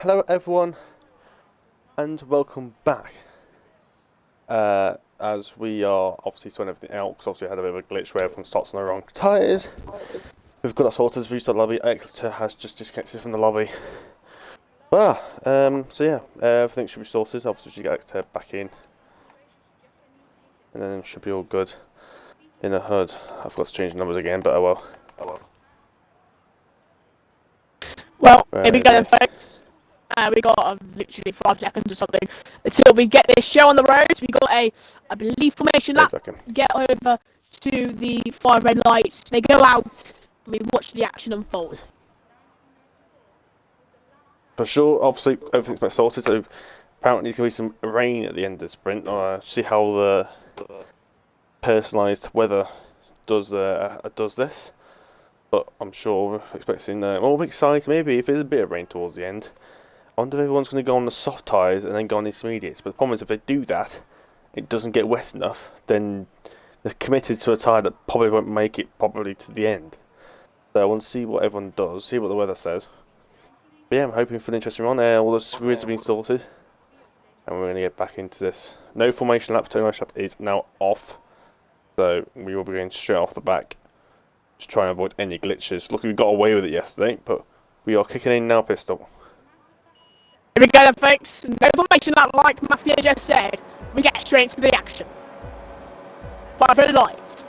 Hello everyone, and welcome back. As we are obviously sorting everything out, because obviously we had a bit of a glitch where everyone starts on the wrong tyres. We've got our sorted, we've restarted the lobby. Exeter has just disconnected from the lobby. So yeah, everything should be sorted. Obviously we should get Exeter back in. And then it should be all good in the hood. I've got to change the numbers again, but oh well. Well, here we go then, folks. We got literally 5 seconds or something until we get this show on the road. We got I believe, formation lap. Get over to the 5 red lights. They go out. And we watch the action unfold. For sure, obviously everything's been sorted. So apparently there's going to be some rain at the end of the sprint. See how the personalised weather does this. But I'm sure we're expecting more exciting. Maybe if there's a bit of rain towards the end. I wonder if everyone's going to go on the soft tyres and then go on the intermediates. But the problem is if they do that, it doesn't get wet enough, then they're committed to a tyre that probably won't make it probably to the end. So I want to see what everyone does, see what the weather says. But yeah, I'm hoping for an interesting run. All the grids have been sorted. And we're going to get back into this. No formation lap, turn lap is now off. So we will be going straight off the back. Just try and avoid any glitches. Luckily we got away with it yesterday, but we are kicking in now, Pistol. Here we go then, folks. No formation lap, like Matthew just said. We get straight into the action. 5 red lights.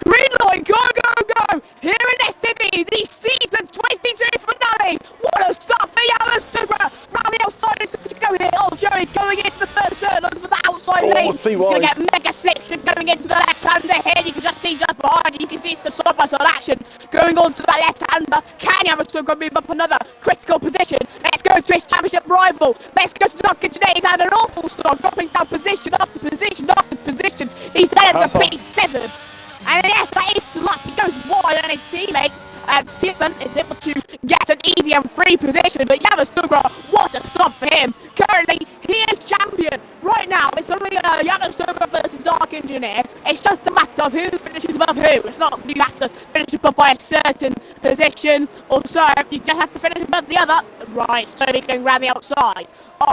Green light, go, go, go! Here in STB, the season 22 finale! What a start for Yamaha! Round the outside to go here. Oh, Joey going into the first turn, looking for the outside lane. He's going to get mega slipstream going into the left-hander here. You can just see just behind you, you can see it's the side-by-side action going on to the left-hander. Can Yamaha move up another critical position? Let's go to his championship rival. Let's go to Duncan today. He's had an awful start, dropping down position after position after position. He's done it to P7. And yes, that is luck. He goes wide on his teammates. Stephen is able to get an easy and free position, but Yamaha, what a stop for him. Currently, he is champion. Right now, it's only Yamaha versus Dark Engineer. It's just a matter of who finishes above who. It's not you have to finish above by a certain position or so. You just have to finish above the other. Right, slowly going round the outside.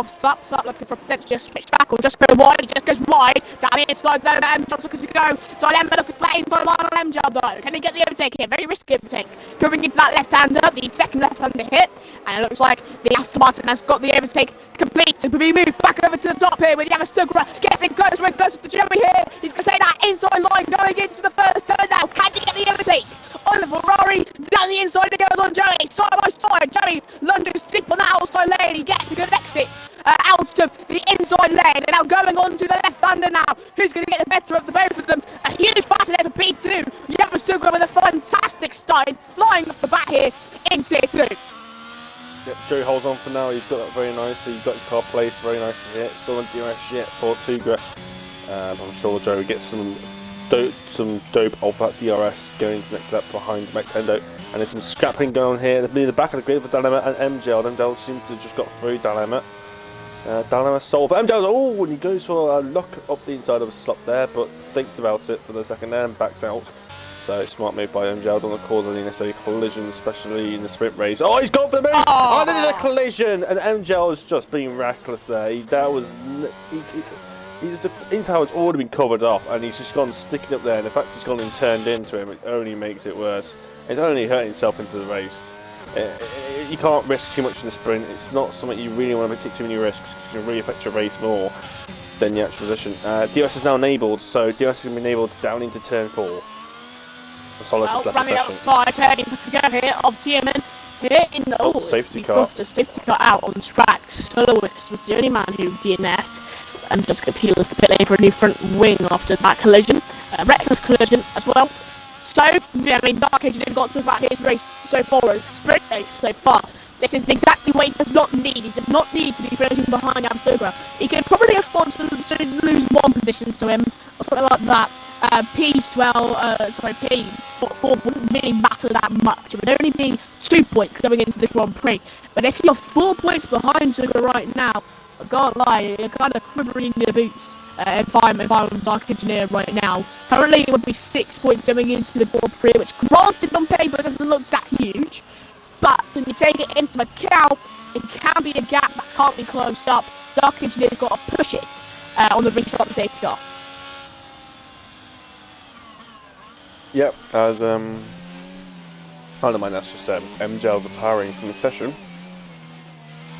Stop looking for potentially a switch back or just go wide. He just goes wide. Down the inside though, Mjob's looking to go. Dilemma looking for that inside line on Mjob though. Can he get the overtake here? Very risky overtake. Going into that left-hander, the second left-hander hit. And it looks like the Aston Martin has got the overtake complete. So we move back over to the top here with Yamaha. Gets it closer and closer to Joey here. He's going to take that inside line going into the first turn now. Can he get the overtake? On the Ferrari, down the inside it goes on Joey, side by side. Joey lunges deep on the outside lane. He gets a good exit out of the inside lane, and now going on to the left-hander now. Who's going to get the better of the both of them? A huge battle there for P2. Yamaha with a fantastic start. He's flying off the bat here in tier 2. Yep, Joey holds on for now. He's got that very nicely. He's got his car placed very nicely here. Still on DRS yet for Tugra. I'm sure Joey gets some dope of that DRS going to the next lap behind Mactendo. And there's some scrapping going on here. Near the back of the grid for Dilemma and MJL. MJL seems to have just got through Dilemma. Dilemma solved. MJL, and he goes for a lock up the inside of a slot there, but thinks about it for the second there and backs out. So smart move by MJL. Don't want to cause any necessary collisions, especially in the sprint race. Oh, he's gone for the move! Oh, there's a collision! And MJL has just been reckless there. The in-tower has already been covered off, and he's just gone sticking up there, and the fact he's gone and turned into him, it only makes it worse. He's only hurting himself into the race. You can't risk too much in the sprint. It's not something you really want to take too many risks, because it can really affect your race more than the actual position. DRS is now enabled, so DRS is going to be enabled down into turn 4. Solis has left the session. Outside, turning to go here of Tierman. Here in the safety car. The safety car out on track. Soloist was the only man who DNF'd. And just appeals the pit lane for a new front wing after that collision. Reckless collision as well. So, yeah, I mean, Dark Age didn't got to about his race so far, as sprint race so far. This is exactly what he does not need. He does not need to be finishing behind Abstogra. He could probably afford to lose 1 position to him, or something like that. P4 wouldn't really matter that much. It would only be 2 points going into the Grand Prix. But if you're 4 points behind Sugar right now, I can't lie, you're kind of quivering in your boots if I'm Dark Engineer right now. Currently, it would be 6 points going into the Grand Prix, which granted on paper doesn't look that huge, but when you take it into account, it can be a gap that can't be closed up. Dark Engineer's got to push it on the restart of the safety car. Yep, as I don't mind, that's just MJ retiring from the session.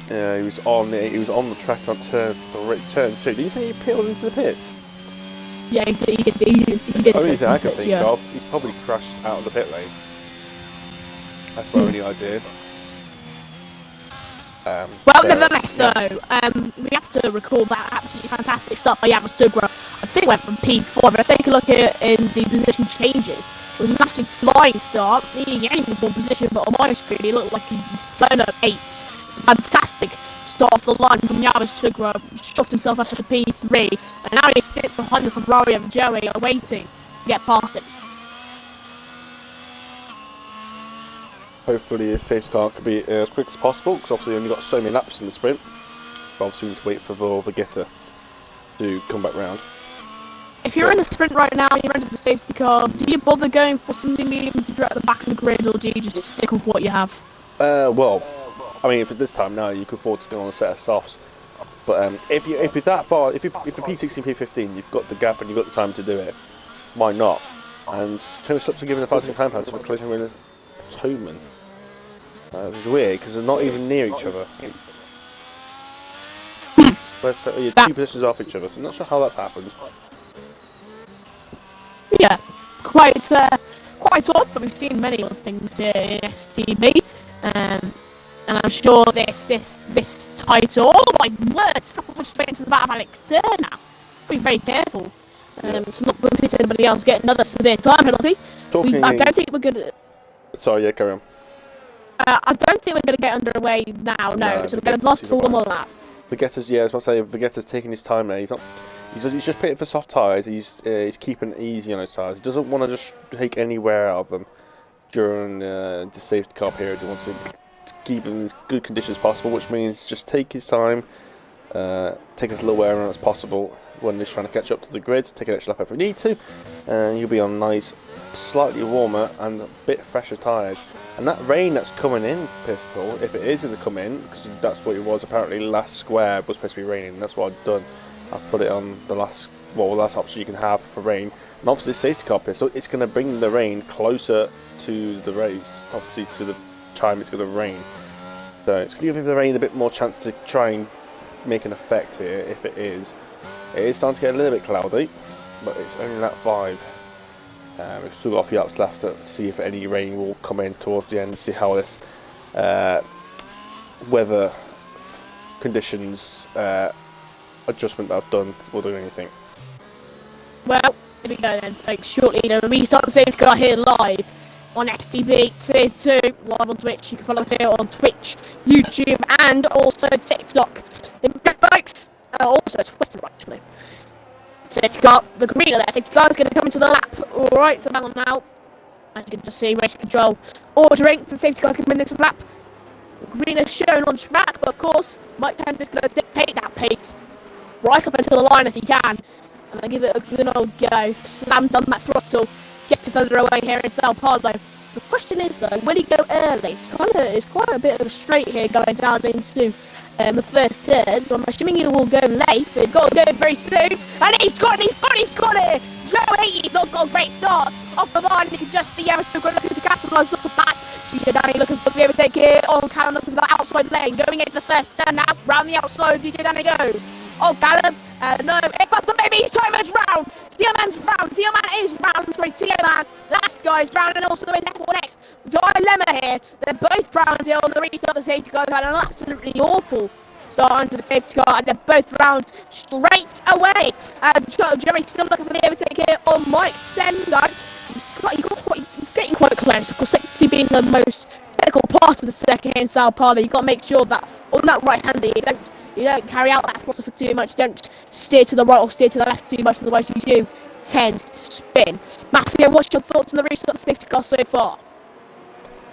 He was on the track on turn 2. Did he say he peeled into the pits? Yeah, he did. The only thing I can think of, he probably crashed out of the pit lane. That's my only idea. Well, nevertheless, though, we have to recall that absolutely fantastic start by Yamaha Sugra. I think it went from P4, but I take a look here in the position changes. It was an absolutely flying start, leading anything in position, but on my screen, he looked like he'd flown at 8. It's a fantastic start off the line from Yamaha Sugra, shot himself up to P3, and now he sits behind the Ferrari of Joey, awaiting to get past it. Hopefully his safety car could be as quick as possible, because obviously only got so many laps in the sprint. But obviously we need to wait for the getter to come back round. If you're in the sprint right now and you're under the safety car, do you bother going for something mediums if you're at the back of the grid, or do you just stick with what you have? Well, I mean, if it's this time now, you can afford to go on a set of softs. But if you're that far, if you're P16, P15, you've got the gap and you've got the time to do it, why not? And Tony stops are giving a 5-second time penalty for collision with Toman. Which is weird because they're not even near each other. You're 2 positions off each other, so I'm not sure how that's happened. Yeah, quite odd, but we've seen many other things here in STB, and I'm sure this title, oh my word, stop it straight into the back of Alex Turner. Be very careful to not permit anybody else get another severe time penalty. I don't think we're gonna. Sorry, yeah, carry on. I don't think we're gonna get underway now. No, so we're gonna last for one more lap. Vegetta's, yeah, I was about to say, Vegetta's taking his time there. He's just pitting for soft tyres. He's keeping it easy on those tyres. He doesn't want to just take any wear out of them during the safety car period. He wants to keep them in as good conditions as possible, which means just take his time, take as little wear on as possible when he's trying to catch up to the grid, take an extra lap if we need to, and you'll be on nice, slightly warmer and a bit fresher tyres. And that rain that's coming in, Pistol, if it is going to come in, because that's what it was, apparently last square was supposed to be raining, that's what I've done. I've put it on the last option you can have for rain. And obviously safety car, Pistol, it's going to bring the rain closer to the race, obviously to the time it's going to rain. So it's going to give the rain a bit more chance to try and make an effect here, if it is. It is starting to get a little bit cloudy, but it's only lap 5. We've still got a few laps left to see if any rain will come in towards the end, to see how this weather conditions adjustment that I've done will do anything. Well, here we go then. Thanks. Shortly, we start the safety car here live on STB Tier 2, live on Twitch. You can follow us here on Twitch, YouTube, and also TikTok. Folks, also Twitter actually. Safety car, the green of that safety car is going to come into the lap. Alright, so battle now. As you can just see, race control ordering. The safety car is coming into the lap. The green is shown on track, but of course, Mike Pender is going to dictate that pace right up into the line if he can. And then give it a good old go. Slam down that throttle. Get us underway here in Sao Paulo. The question is though, will he go early? It's quite a bit of a straight here going down into the first turn, so I'm assuming he will go late, but he's got to go very soon, and he's got it! Joe 80's not got a great start off the line. You can just see Yamaha looking to capitalise off the pass. DJ Danny looking for the overtake here. On Callum looking for that outside lane, going into the first turn now. Round the outside, DJ Danny goes. Oh, Callum, no, but maybe he's Tiaman's round. Tiaman's round. Tiaman is round. Sorry, Tiaman. Last guy's round, and also there is F1X. Dilemma here. They're both round here on the restart. The safety car had an absolutely awful start under the safety car, and they're both round straight away. Jerry's still looking for the overtake here on Mike Tendo. He's getting quite close. Of course, safety being the most technical part of the circuit here in Sao Paulo, you've got to make sure that on that right-hander you don't carry out that throttle for too much. You don't steer to the right or steer to the left too much, otherwise you do tend to spin. Matthew, what's your thoughts on the restart of the safety car so far?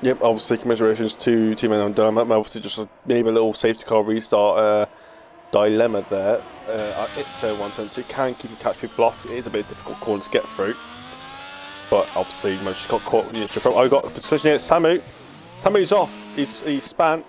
Yep, obviously commiserations to Team on Dilemma. Obviously just maybe a little safety car restart dilemma there. Turn 1, turn 2 can keep and catch people off. It is a bit difficult corner to get through, but obviously Mo just got caught. I got a position here. Samu's off. He's span.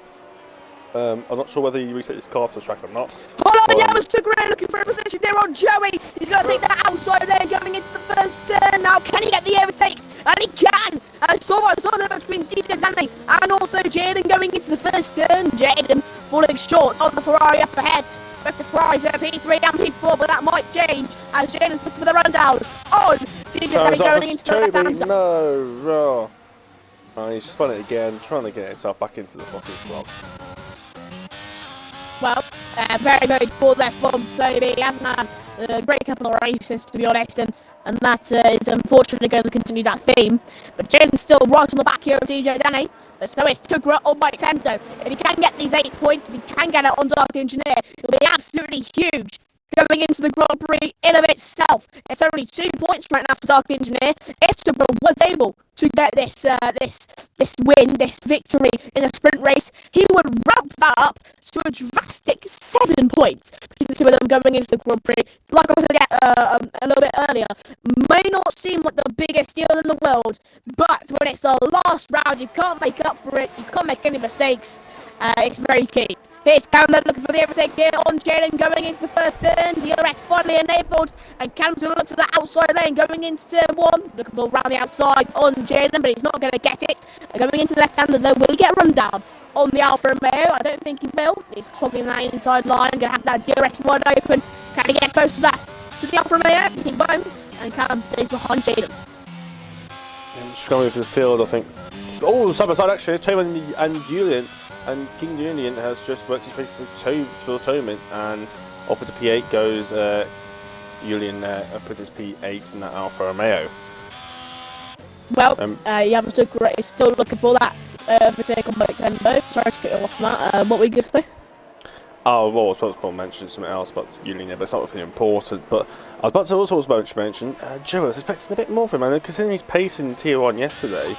I'm not sure whether he reset his car to the track or not. Hold on, Yama's Sugura looking for a position there on Joey. He's going to take that outside there, going into the first turn. Now, can he get the overtake? And he can! So I saw the difference between DJ Danley and also Jaden going into the first turn. Jaden falling short on the Ferrari up ahead. Both the Ferraris are P3 and P4, but that might change as Jaden's looking for the rundown on DJ Danley going into the left-hand. No, he's spun it again, trying to get himself back into the fucking slots. Well, very, very poor left from Toby. He hasn't had a great couple of races, to be honest, and that is unfortunately going to continue that theme. But Jaden's still right on the back here of DJ Danny. So it's Tugra on by 10 though. If he can get these 8 points, if he can get it on Dark Engineer, it'll be absolutely huge going into the Grand Prix in of itself. It's only 2 points right now for Dark Engineer. If Tugra was able to get this win, this victory in a sprint race, he would ramp that up to a drastic 7 points between the two of them going into the Grand Prix. Like I said a little bit earlier, may not seem like the biggest deal in the world, but when it's the last round, you can't make up for it, you can't make any mistakes. It's very key. Here's Callum looking for the overtake here on Jaden going into the first turn. DRX finally enabled, and Callum's going to look for the outside lane going into turn 1. Looking for around the outside on Jaden, but he's not going to get it. Going into the left-hander though, will he get run down on the Alfa Romeo? I don't think he will. He's hogging that inside line, going to have that DRX wide open. Can he get close to that? To the Alfa Romeo? He won't, and Callum stays behind Jaden. Just going for the field, I think. Oh, side by side actually, Toman and Julian. And King Union has just worked his way through Phil Toman, and up into P8 goes Julian up with his P8 in that Alfa Romeo. Well, Yamastuka is still looking for that overtake on boat 10 though. Sorry to cut you off on that. What were you going to say? Oh, well, I was supposed to mention something else about Julian, but it's not really important. But I was about to also mention Joe. I was expecting a bit more from him, considering he's pacing in Tier 1 yesterday.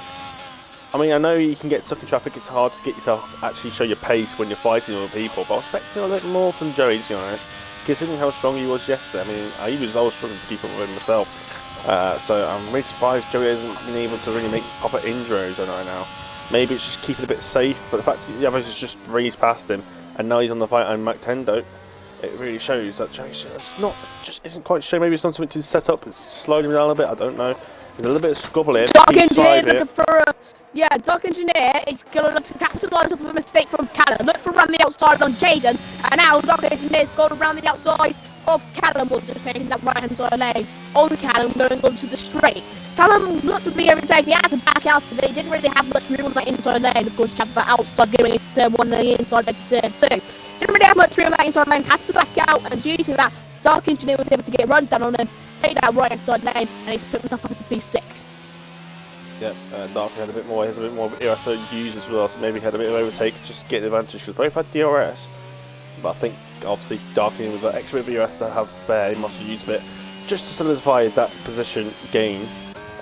I mean, I know you can get stuck in traffic, it's hard to get yourself actually show your pace when you're fighting other people, but I was expecting a little more from Joey, to be honest, considering how strong he was yesterday. I mean, I was struggling to keep up with him myself, so I'm really surprised Joey hasn't been able to really make proper intros on right now. Maybe it's just keeping a bit safe, but the fact that the others has just breezed past him, and now he's on the fight on Mactendo, it really shows that Joey just isn't quite sure. Maybe it's not something to set up, it's slowing him down a bit, I don't know. There's a little bit of squabble here. Dark Engineer looking for Dark Engineer is going to look to capitalise off of a mistake from Callum. Look for around the outside on Jaden, and now Dark Engineer's gone around the outside of Callum, or just taking that right hand side lane on Callum going onto the straight. Callum looked at the overtake, he had to back out of it, he didn't really have much room on that inside lane. Of course, you have that outside going into turn 1 and the inside into turn 2. Didn't really have much room on that inside lane, had to back out, and due to that, Dark Engineer was able to get a run down on him, take that right hand side lane, and he's put himself up into P6. Yeah, Dark has a bit more ERS to use as well, so maybe he had a bit of overtake just to get the advantage, because both had DRS. But I think obviously Darkin with that extra bit of ERS to have spare, he must have used a bit just to solidify that position gain,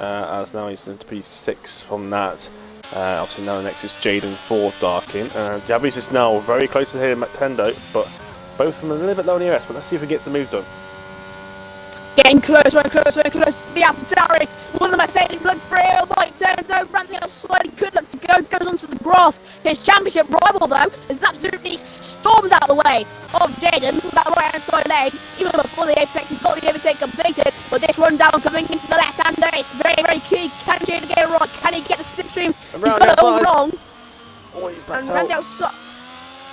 as now he's into P6 from that. Obviously now the next is Jaden for Darkin. Javis is now very close to hitting Mactendo, but both of them a little bit low on ERS, but let's see if he gets the move done. Getting closer and closer and closer to the AlphaTauri. One of the Mercedes look free, Mike turns over, and the outside, he could look to go, goes onto the grass. His championship rival, though, is absolutely stormed out of the way of Jaden from that right-hand side lane. Even before the apex, he's got the overtake completed, but this run down coming into the left-hander, it's very, very key. Can Jaden get it right? Can he get the slipstream? He's got it all wrong. Oh, he's backed out. Outside.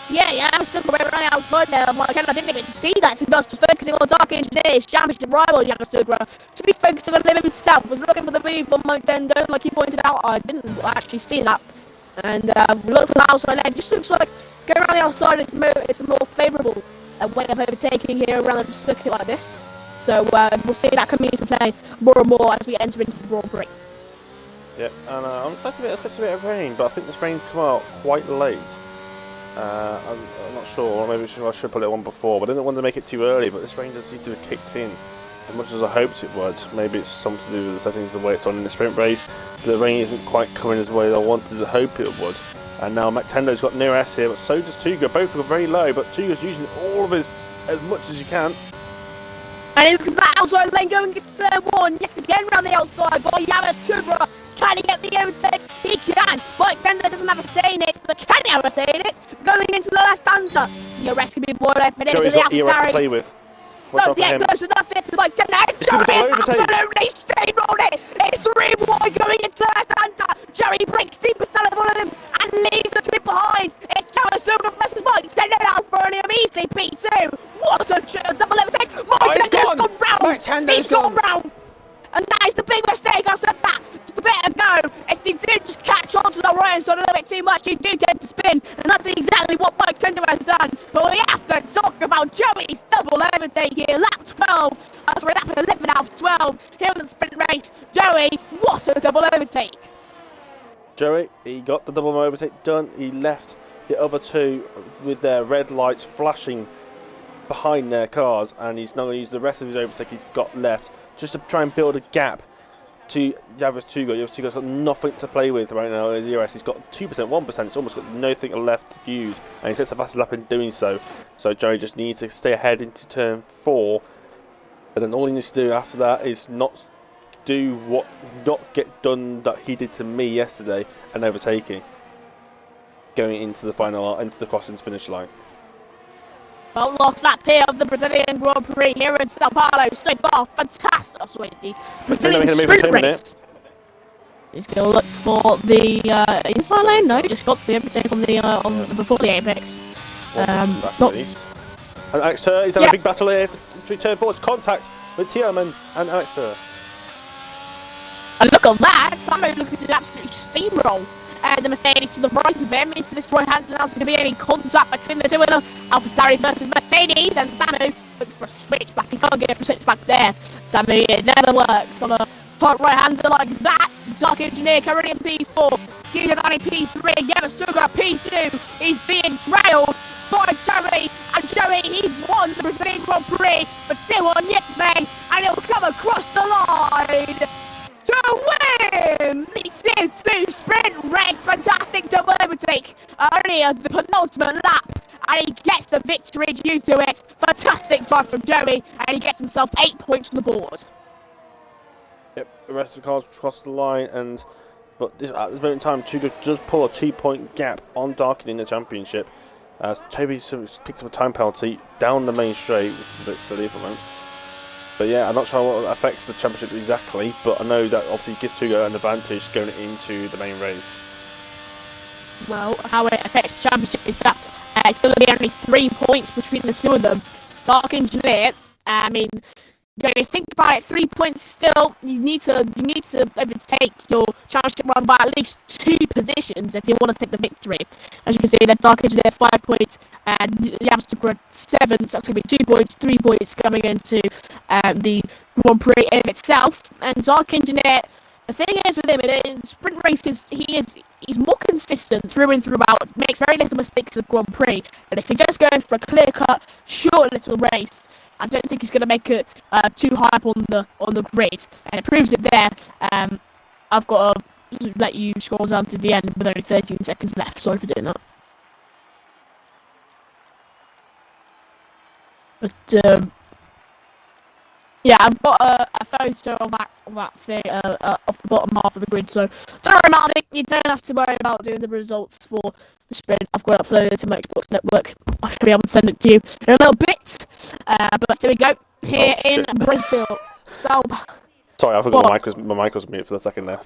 Yeah, I'm still right outside there. I didn't even see that, to be honest. Focusing on Dark Engineer's championship rival, Yamastugra. To be focusing on him himself, was looking for the move on Mactendo, like he pointed out. I didn't actually see that. And look for the outside lane. Just looks like going around the outside, it's a more favourable way of overtaking here around the circuit like this. So we'll see that coming into play more and more as we enter into the Grand Prix. Yeah, and I'm expecting a bit of rain, but I think this rain's come out quite late. I'm not sure, or maybe I should put it on before, but I didn't want to make it too early, but this rain does seem to have kicked in as much as I hoped it would. Maybe it's something to do with the settings, the way it's on in the sprint race, but the rain isn't quite coming as well as I wanted to hope it would. And now McTendo's got near S here, but so does Tuga. Both are very low, but Tuga's using all of his as much as he can. And look at that outside lane going into turn 1. Yet again round the outside by Yamas Tuga. Can he get the overtake? He can. McTendo doesn't have a say in it, but can he have a say in it? Going into the left-hander. DRS can be brought up and into the ERS to play with. Don't get close enough here to the McTendo. Joey absolutely steamrolled it. It's 3 wide going into left-hander. Joey breaks deep beside one of them and leaves the two behind. It's Thomas Tuga versus McTendo now for an easy P2. What a double overtake. McTendo's gone round. He's gone round. And that is a big mistake. I said that. Just a bit ago. If you do just catch on to the right hand side a little bit too much, you do tend to spin. And that's exactly what McTendo has done. But we have to talk about Joey's double overtake here. Lap 12. Sorry, lap 11 out of 12. Here in the sprint race. Joey, what a double overtake. Joey, he got the double overtake done. He left the other two with their red lights flashing behind their cars. And he's not going to use the rest of his overtake he's got left just to try and build a gap to Yavis Tuga. Yavis Tuga's got nothing to play with right now. His ERS, he's got 2%, 1%. It's almost got nothing left to use, and he sets the fastest lap in doing so. So Joey just needs to stay ahead into turn 4, and then all he needs to do after that is not get done that he did to me yesterday and overtaking, going into the final, into the crossings finish line. Well, last lap here of the Brazilian Grand Prix here in Sao Paulo. So far, fantastic, sweetie. Brazilian sprint race. He's going to look for the inside lane. No, he just got the overtake on the before the apex. And Alex Tur, he's having a big battle here for turn 4. It's contact with Tierman and Alex Tur. And look at that, Samu looking to absolutely steamroll. The Mercedes to the right of him, into this right hand, and there's going to be any contact between the two of them. AlphaTauri versus Mercedes, and Samu looks for a switchback. He can't get a switchback there. Samu, it never works on a top right hander like that. Dark Engineer currently in P4, Giuliani P3, Yamasuga P2. He's being trailed by Joey, and Joey, he won the Brazilian Grand Prix, but still won yesterday, and he'll come across the line to win the Tier 2 sprint race. Fantastic double overtake only at the penultimate lap, and he gets the victory due to it. Fantastic drive from Joey, and he gets himself 8 points on the board. Yep, the rest of the cars cross the line, but at this moment in time, Tuga does pull a 2-point gap on Darkin in the championship. As Toby picks up a time penalty down the main straight, which is a bit silly for him. But yeah, I'm not sure what affects the championship exactly, but I know that obviously gives Tuga an advantage going into the main race. Well, how it affects the championship is that it's going to be only 3 points between the two of them. Dark Engineer, I mean, when you think about it, 3 points still. You need to overtake your championship run by at least 2 positions if you want to take the victory. As you can see, that Dark Engineer 5 points, and Yamasutra 7. So that's going to be 2 points, 3 points coming into the Grand Prix in itself. And Dark Engineer, the thing is with him, in sprint races, he's more consistent through and throughout. Makes very little mistakes in the Grand Prix. But if he just goes for a clear-cut, short little race, I don't think he's going to make it too high up on the grid, and it proves it there. I've got to let you scroll down to the end with only 13 seconds left. Sorry for doing that. But yeah, I've got a photo of that thing off the bottom half of the grid. So don't worry about it. You don't have to worry about doing the results for the sprint. I've got it uploaded to my Xbox network. I should be able to send it to you in a little bit. But here we go. Here in Brazil. So, sorry, I forgot my mic was mute for the second there.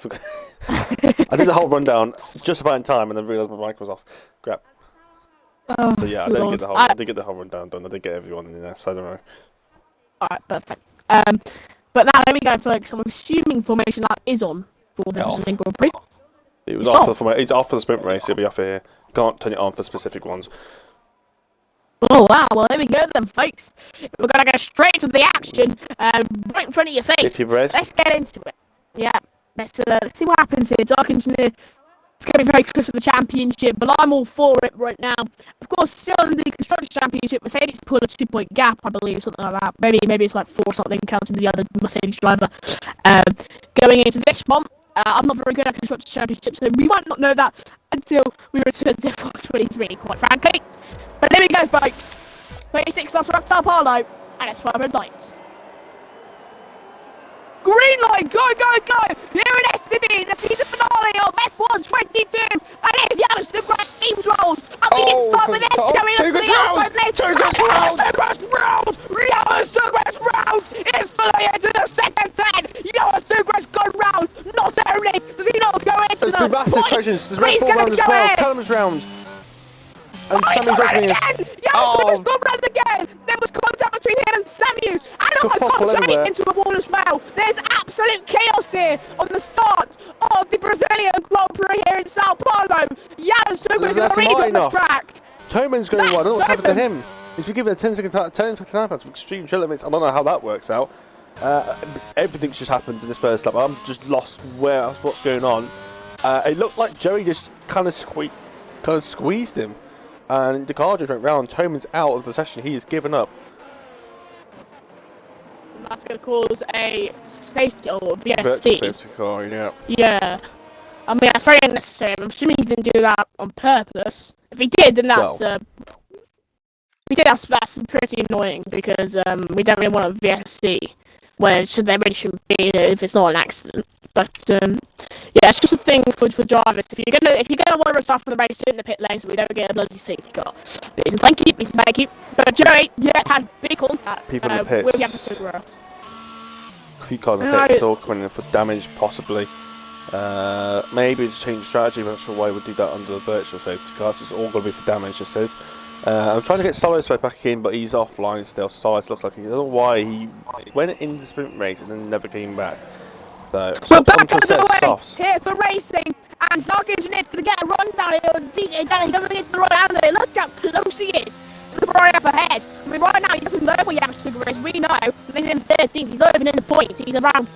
I did the whole rundown just about in time, and then realised my mic was off. Crap. But yeah, I did get the whole rundown done. I did get everyone in there, so I don't know. Alright, perfect. But now let me go for like some assuming formation that is on for the Brazilian Grand Prix. It was off for the sprint race. It'll be off here. You can't turn it on for specific ones. Oh wow, well there we go then folks. We're gonna go straight to the action, right in front of your face. Let's get into it. Yeah, let's see what happens here. Dark Engineer, it's gonna be very close for the championship, but I'm all for it right now. Of course, still in the Constructors' Championship, Mercedes pulled a 2-point gap, I believe, something like that. Maybe it's like 4 something, counting the other Mercedes driver. Going into this one, I'm not very good at Constructors' Championship, so we might not know that until we return to 423, quite frankly. But there we go, folks. 36 laps for Sao Paulo, and it's 500 lights. Green light, go, go, go! Here in STB, the season finale of F1 22, and it's Yellowstone Grass steamrolls on the inside with this going up to the outside lane. Yellowstone Grass round! Yellowstone Grass round! It's fully into the second 10! Yellowstone Grass gone round! Not only does he not go into the massive questions. There's Red Bull round as well. Callum's round. And Sammy's again! Yellowstone gone round again! There was contact between him and Sammy! And oh my god, Sammy's into a wall as well! There's absolute chaos here on the start of the Brazilian Grand Prix here in Sao Paulo! Yellowstone is going to lead on the track! Toman's going to win. I don't know what's happened to him. He's been given a 10-second time out of extreme chill limits. I don't know how that works out. Everything's just happened in this first lap. I'm just lost what's going on. It looked like Joey just kind of squeezed him. And the car just went round. Toman's out of the session. He has given up. That's going to cause a safety or VSC. Virtual safety car, yeah. Yeah. I mean, that's very unnecessary. I'm assuming he didn't do that on purpose. If he did, then that's that's pretty annoying because we don't really want a VSC, where there really shouldn't be if it's not an accident. But yeah, it's just a thing for drivers. If you're gonna want to restart from the race in the pit lane, so we don't get a bloody safety car. Please, thank you. But Joey, had big contact. People in the pits. We'll have to figure out. A few cars in the pits still coming in for damage, possibly. Maybe to change strategy. I'm not sure why we would do that under the virtual safety cars. It's all going to be for damage, it says. I'm trying to get Solis back in, but he's offline still. Solis looks like I don't know why he went in the sprint race and then never came back. So, we're back on the way here for racing, and Dark Engineer's going to get a run down here. DJ Danny coming into the right hand there. Look how close he is to the Ferrari up ahead. I mean, right now he doesn't know where Yamasuga is. We know he's in 13th. He's not even in the points. He's around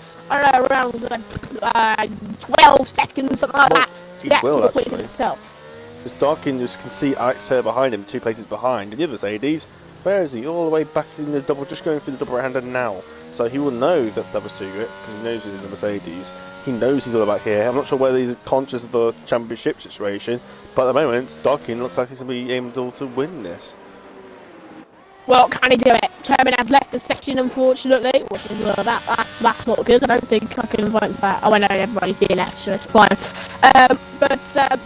12 seconds, something like that. He will actually. Because Dark Engineers can see Alex Turr behind him, 2 places behind, and the other Mercedes. Where is he? All the way back in the double, just going through the double right-hander now. So he will know that's double two grip because he knows he's in the Mercedes. He knows he's all about here. I'm not sure whether he's conscious of the championship situation, but at the moment, Darkin looks like he's going to be able to win this. Well, can he do it? Chairman has left the section, unfortunately, which is that's not good. I don't think I can vote for that. Oh, I know everybody's here left, so it's fine. But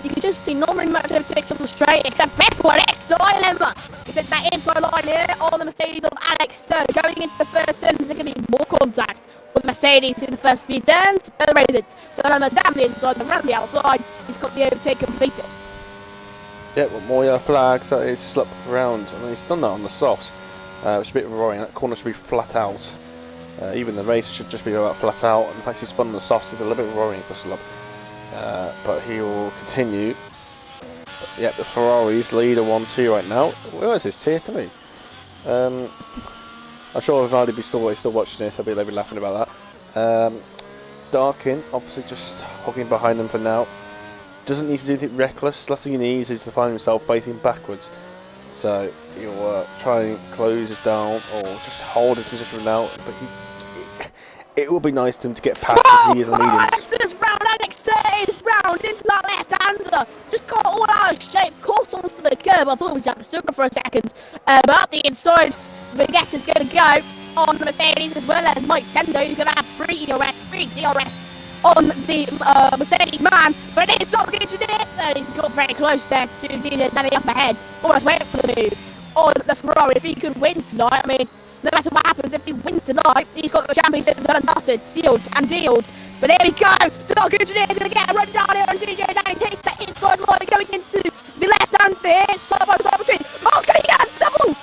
you can just see Norman Moto takes on the straight, except for Alex dilemma. It's at that inside line here on the Mercedes of Alex Turner. Going into the first turn, there's going to be more contact with the Mercedes in the first few turns. The resident dilemma down the inside, the round the outside. He's got the overtake completed. Yeah, but more yellow flags. That is slip around. I mean, he's done that on the softs, which is a bit worrying. That corner should be flat out. Even the race should just be about flat out. In fact, he's spun on the softs. It's a little bit worrying for Slub. But he will continue. Yeah, the Ferraris lead a 1-2 right now. Where is this? Tier 3. I'm sure Vivaldi be still watching this. I'll be laughing about that. Darkin, obviously, just hogging behind them for now. Doesn't need to do anything reckless. Last thing he needs is to find himself facing backwards. So he'll try and close this down or just hold his position for now. But it will be nice to him to get past as he is leading. Alex is round. Alex is round into that left-hander. Just got all out of shape. Caught onto the curb. I thought it was Yamasuga for a second. But up the inside, Vegetta's going to go on the Mercedes as well as Mike Tendo. He's going to have 3 DRS on the Mercedes man, but it's not going to do it. He's got very close there to Danny up ahead. Almost waiting for the move on the Ferrari. If he could win tonight, I mean, no matter what happens, if he wins tonight, he's got the championship done and dusted, sealed and dealed. But here we go. Dark Engineer is going to get a run down here, and DJ Danny takes the inside line going into the left hand there. Between. Oh, can he get a double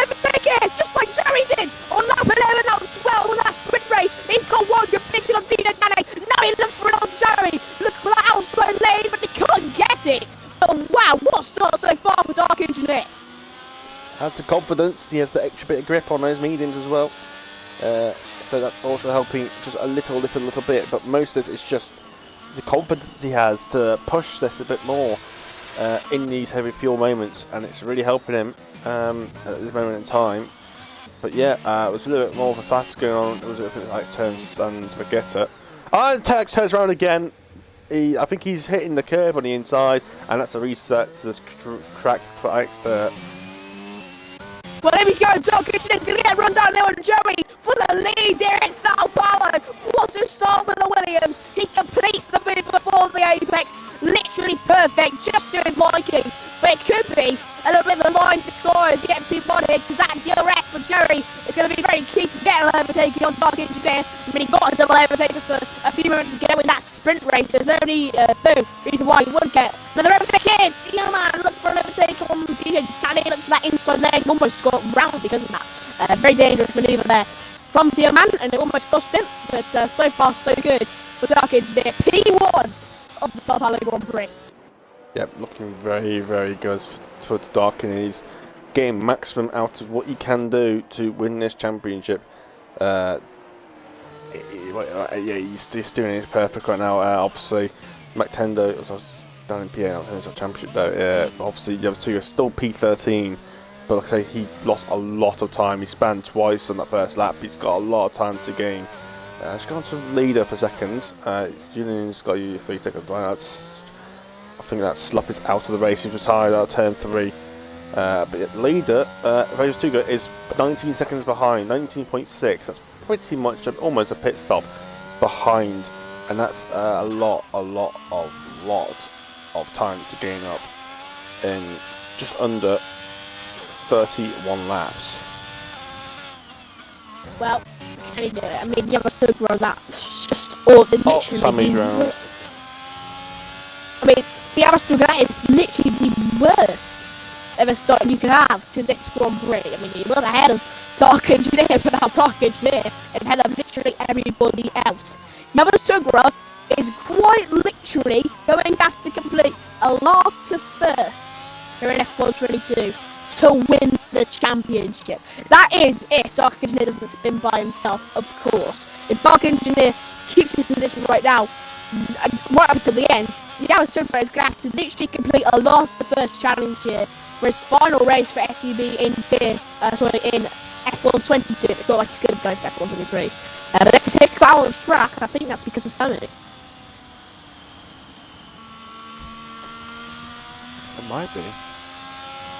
overtaken, just like Jerry did on lap 11, lap 12 on that sprint race. He's got one completed on DJ Danny. Now he looks for it on Jerry. Look for that outside lane, but he can't get it. Oh wow, what a start so far for Dark Engineer. Has the confidence, he has the extra bit of grip on those mediums as well. So that's also helping just a little bit, but most of it is just the confidence he has to push this a bit more in these heavy fuel moments, and it's really helping him at this moment in time. But yeah, it was a little bit more of a fast going on. It was a bit like turns and Vegeta. And Tex turns around again. I think he's hitting the curb on the inside, and that's a reset to the track for extra. Well, there we go. Darkish needs to get run down there on Joey for the lead here in Sao Paulo. What a start for the Williams. He completes the move before the apex. Literally perfect, just to his liking. But it could be a little bit of a line to score as he gets people on here, because that DRS for Jerry is going to be very key to get an overtaking on Dark Engineer. I mean, he got a double overtake just a few moments ago in that sprint race. There's only no reason why he would get another overtake in. Yeah, man, look for an overtake on DJ Tally. Look for that inside leg, almost got round because of that. Very dangerous manoeuvre there from Diamant, and it almost cost him. But so far, so good for Dark Engineer. P1 of the Sao Paulo Grand Prix. Yep, looking very, very good for Darkin. He's getting maximum out of what he can do to win this championship. Yeah, he's doing it perfect right now. Obviously, McTendo was down in PA, it's a championship though. Obviously, the other two are still P13, but like I say, he lost a lot of time. He spanned twice on that first lap. He's got a lot of time to gain. Let's go on to leader for second. Julian's got you 3 seconds. I think that Slup is out of the race. He's retired out of turn 3. But yet leader, Vegas Tuga is 19 seconds behind, 19.6. That's pretty much almost a pit stop behind, and that's a lot of time to gain up in just under 31 laps. Well, can he do it? I mean, the other Stugra on that, just all the literally. Sammy's round. I mean, the other Stugra, that is literally the worst ever start you can have to this Grand Prix. I mean, he was ahead of Dark Engineer, but now Dark Engineer is ahead of literally everybody else. The other Stugra is quite literally going to have to complete a last to first here in F122 to win the championship. That is if Dark Engineer doesn't spin by himself, of course. If Dark Engineer keeps his position right now, right up until the end, the Yamaha Supra is going to have to literally complete a last to first challenge here for his final race for STB in F122. It's not like he's going to go for F123. But this is his out on track, and I think that's because of Sammy. It might be.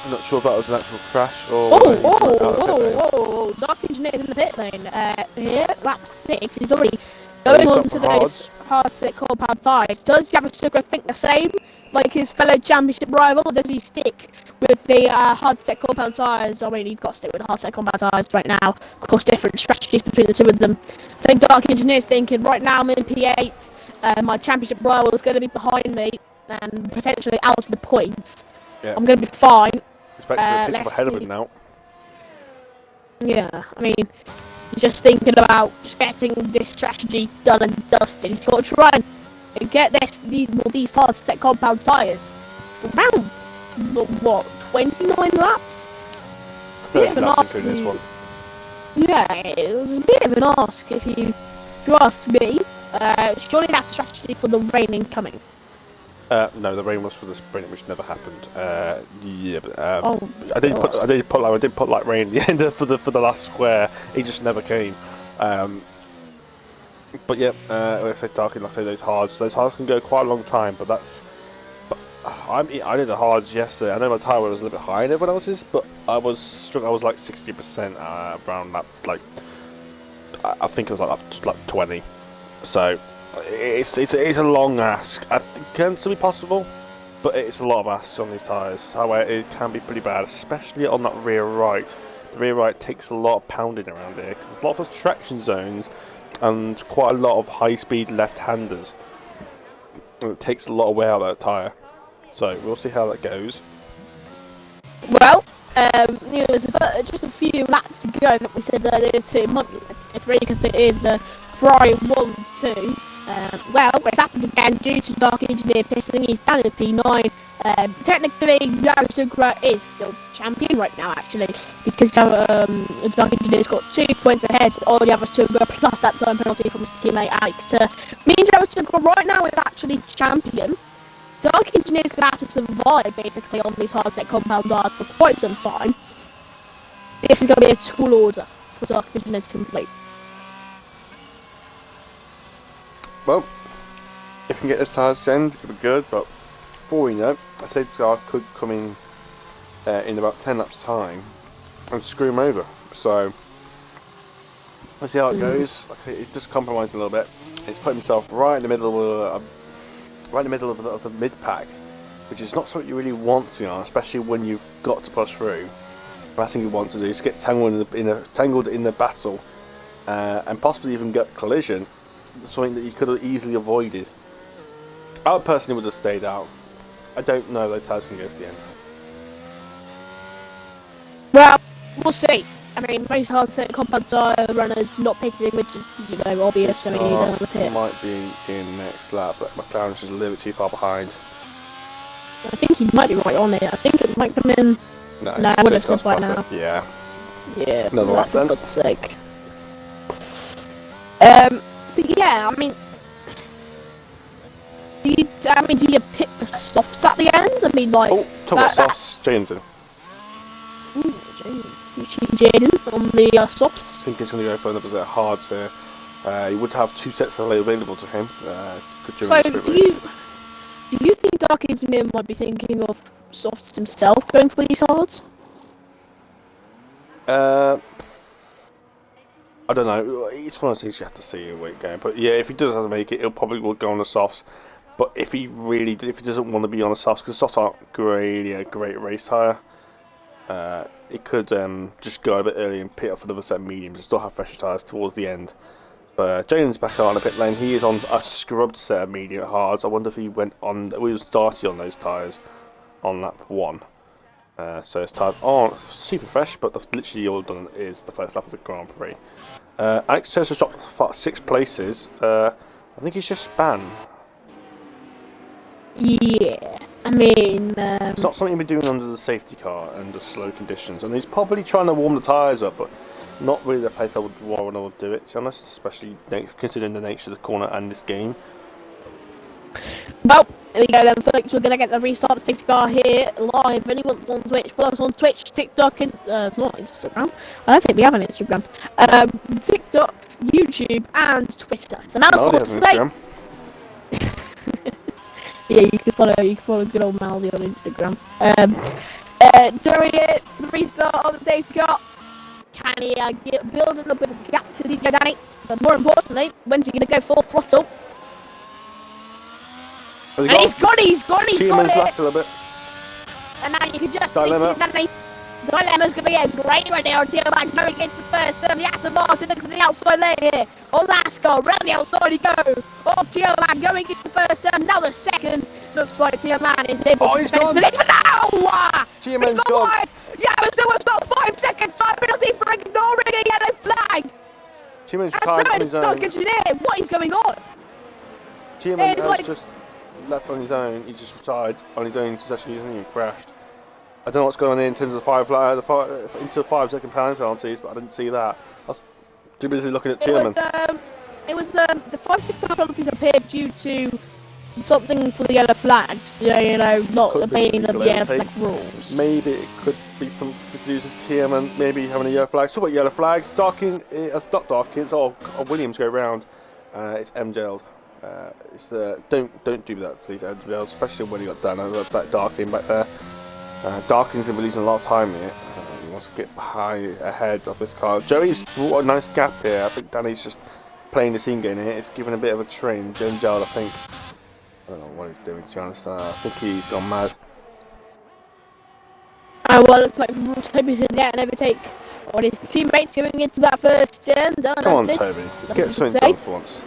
I'm not sure if that was an actual crash or... Oh, Dark Engineer in the pit lane. Here, lap 6, he's already going on to those hard stick compound tyres. Does Yamaha think the same, like his fellow championship rival, or does he stick with the hard stick compound tyres? I mean, you've got to stick with the hard stick compound tyres right now. Of course, different strategies between the two of them. I think Dark Engineer's thinking, right now I'm in P8, my championship rival is going to be behind me and potentially out of the points. Yeah. I'm going to be fine. He's effectively ahead of him now. Yeah, I mean, he's just thinking about just getting this strategy done and dusted. He's got to try and get these hard set compound tyres around, what, 29 laps? This one. Yeah, it was a bit of an ask if you ask me. Surely that's a strategy for the rain incoming. No, the rain was for the sprint, which never happened. Yeah, but, I did put like rain at the end for the last square. It just never came. But yeah, like I said, Darky, like I say, those hards can go quite a long time. But that's. I did the hards yesterday. I know my tyre was a little bit higher than everyone else's, but I was like 60% around that. Like, I think it was like 20. So. It's a long ask. I think it can still be possible, but it's a lot of asks on these tyres. However, it can be pretty bad, especially on that rear right. The rear right takes a lot of pounding around here because there's a lot of traction zones and quite a lot of high-speed left-handers. It takes a lot of wear out of that tyre. So we'll see how that goes. Well, there's just a few laps to go that we said earlier, so it might be three because it is the Ferrari 1-2. Well, it's happened again due to Dark Engineer pissing. He's down in P9. Technically, Yamaha is still champion right now, actually, because Dark Engineer's got 2 points ahead of Yamaha plus that time penalty from his teammate Alex. Means Yamaha right now is actually champion. Dark Engineer's going to have to survive basically on these hard set compound bars for quite some time. This is going to be a tall order for Dark Engineer to complete. Well, If we can get this tyres to end, it could be good, but before we know, a safety car could come in about 10 laps time and screw him over. So let's see how it goes. Okay, it just compromised a little bit. He's put himself right in the middle of the mid pack, which is not something you really want to be on, especially when you've got to push through. The last thing you want to do is get tangled in the battle, and possibly even get a collision. Something that you could have easily avoided. I personally would have stayed out. I don't know if those tyres can go to the end. Well, we'll see. I mean, most hard-set compound tyre runners not pitting, which is, you know, obvious, so you don't the pit. Might be in next lap, but McLaren's just a little bit too far behind. I think he might be right on it. I think it might come in. No, I would have said by now. Yeah. Yeah. Another lap then. For God's sake. But yeah, I mean, do you pick the softs at the end? I mean, like. Oh, talk about softs, Jameson. Ooh, Jaden on the softs. I think he's going to go for another set of hards here. He would have 2 sets available to him. So, do you think Dark Engineer might be thinking of softs himself going for these hards? I don't know. It's one of those things you have to see where it going. But yeah, if he does have to make it, he'll probably will go on the softs. But if he doesn't want to be on the softs, because softs aren't really a great race tyre, it could just go a bit early and pit off another set of mediums and still have fresher tyres towards the end. But Jaden's back on the pit lane. He is on a scrubbed set of medium hards. I wonder if he was started on those tyres on lap 1. So his tyres aren't super fresh, but literally all done is the first lap of the Grand Prix. Alex Turner's dropped 6 places. I think he's just spun. Yeah, I mean... it's not something he'd be doing under the safety car under slow conditions. And he's probably trying to warm the tyres up, but not really the place I would want to do it, to be honest. Especially considering the nature of the corner and this game. Well, there we go then, folks. We're going to get the restart of the safety car here live. Anyone's on Twitch, follow us on Twitch, TikTok, and it's not Instagram. I don't think we have an Instagram. TikTok, YouTube, and Twitter. So now no, for today. Yeah, you can follow good old Maldy on Instagram. During the restart of the safety car, can he build a little bit of a gap to DJ Danny? But more importantly, when's he going to go full throttle? And he's got it! Left a little bit. And now you can just see Danny. The dilemma's going to be a great right now until going against the first turn. The Aston Martin looking for the outside lane here. Oh, Lascar, round the outside he goes. Off Tioman going into the first turn. Now the second. Looks like Tioman is able to finish position. No! Tioman's gone. Wide. Yeah, but someone's got 5 seconds time penalty for ignoring a yellow flag. Tioman's retired on his own. What is going on? Tioman has just left on his own. He's just retired on his own session. He hasn't even crashed. I don't know what's going on in terms of the 5 second penalties, but I didn't see that. I was too busy looking at Tierman. The 5 second penalties appeared due to something for the yellow flags. You know, not obeying the yellow flag rules. Maybe it could be something to do with Tierman, maybe having a yellow flag. So about yellow flags, not Darkin, it's all Williams go round. It's MJL. It's the don't do that, please, MJL, especially when he got done over that Darkin back there. Darkin's going to be losing a lot of time here. He wants to get ahead of this car. Joey's brought a nice gap here. I think Danny's just playing the team game here. It's given a bit of a train. Jim Gerald, I think. I don't know what he's doing, to be honest. I think he's gone mad. Well, it looks like Toby's in there and overtake on his teammates going into that first turn. Come on, Toby. Get something done for once.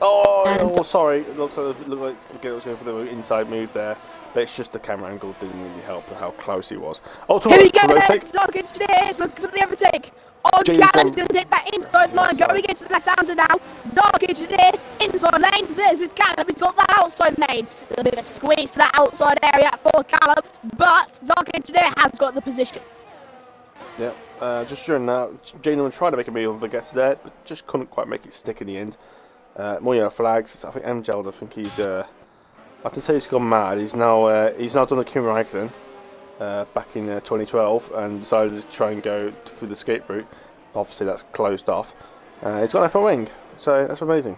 Oh, sorry. It looked like the girl was going for the inside move there. But it's just the camera angle didn't really help how close he was. Oh, here we go, Dark Engineers looking for the overtake. Oh, Callum's going to take that inside line, going into the left-hander now. Dark Engineer, inside lane versus Callum. He's got that outside lane. A little bit of a squeeze to that outside area for Callum, but Dark Engineer has got the position. Yeah, just during that, Jaden tried to make a move that gets there, but just couldn't quite make it stick in the end. More yellow flags. I think MJL, I think he's... I have to say he's gone mad. He's now done a Kim Raikkonen back in 2012 and decided to try and go through the escape route. Obviously that's closed off. He's got an F1 wing, so that's amazing.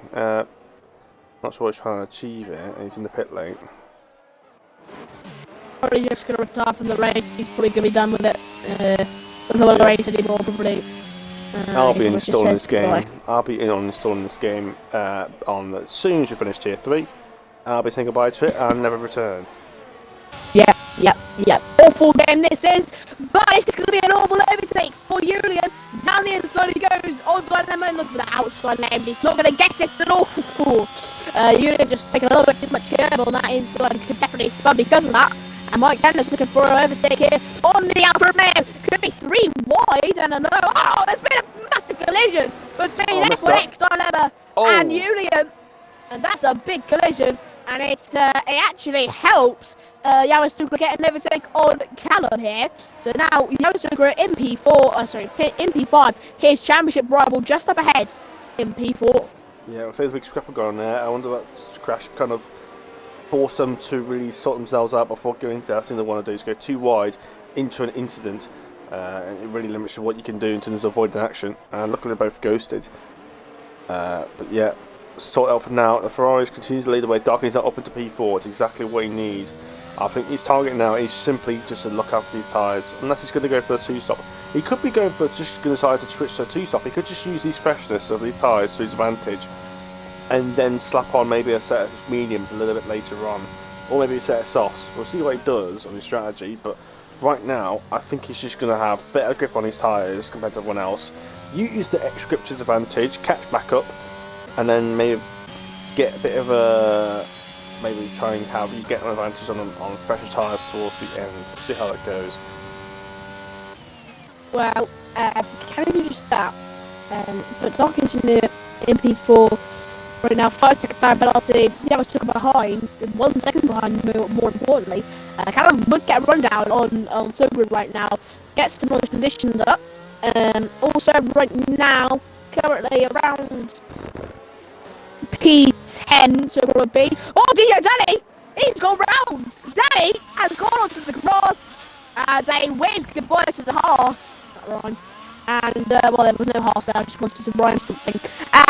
Not sure he's trying to achieve it, and he's in the pit lane. Probably just going to retire from the race. He's probably going to be done with it. Doesn't want to race anymore, probably. I'll be installing this game. I'll be installing this game on as soon as we finish tier 3. I'll be saying goodbye to it and never return. Yep. Awful game this is, but it's just going to be an awful overtake for Julian. Down the inside he goes, outside lemon, look for the outside lane, he's not going to get it at all. Julian just taking a little bit too much curve on that inside, could definitely spun because of that. And Mike Dennis looking for an overtake here on the Alfa Romeo, could be 3 wide, and I know, there's been a massive collision between X1X Dilemma and Julian, and that's a big collision. And it actually helps Yamastuka get an overtake on Callum here. So now Yamastuka in in P5, his championship rival just up ahead in P4. Yeah, I'll say there's a big scrapper going there. I wonder if that crash kind of forced them to really sort themselves out before going into that. Last thing they want to do is go too wide into an incident. And it really limits what you can do in terms of avoiding action. And luckily they're both ghosted. But yeah. Sort out for now. The Ferraris continue to lead the way. Darky's up into P4. It's exactly what he needs. I think his target now is simply just to look after these tyres. Unless he's going to go for a 2-stop. He could be going for just going to decide to switch to a 2-stop. He could just use these freshness of these tyres to his advantage, and then slap on maybe a set of mediums a little bit later on, or maybe a set of softs. We'll see what he does on his strategy. But right now, I think he's just going to have better grip on his tyres compared to everyone else. Use the extra grip to his advantage, catch back up. And then maybe get a bit of a, maybe try and have you get an advantage on fresher tyres towards the end. See how that goes. Well, can you just start? But Dark Engineer in P4 right now, 5 second time penalty. Yeah, I was took behind, 1 second behind. More importantly, Callum would get a rundown on Sobrid right now. Gets some of his positions up. Also right now, currently around P10, so it would be. Oh dear, Danny! He's gone round! Danny has gone onto the grass. They waved goodbye to the horse. That rhymes. And, well, there was no horse there, I just wanted to rhyme something.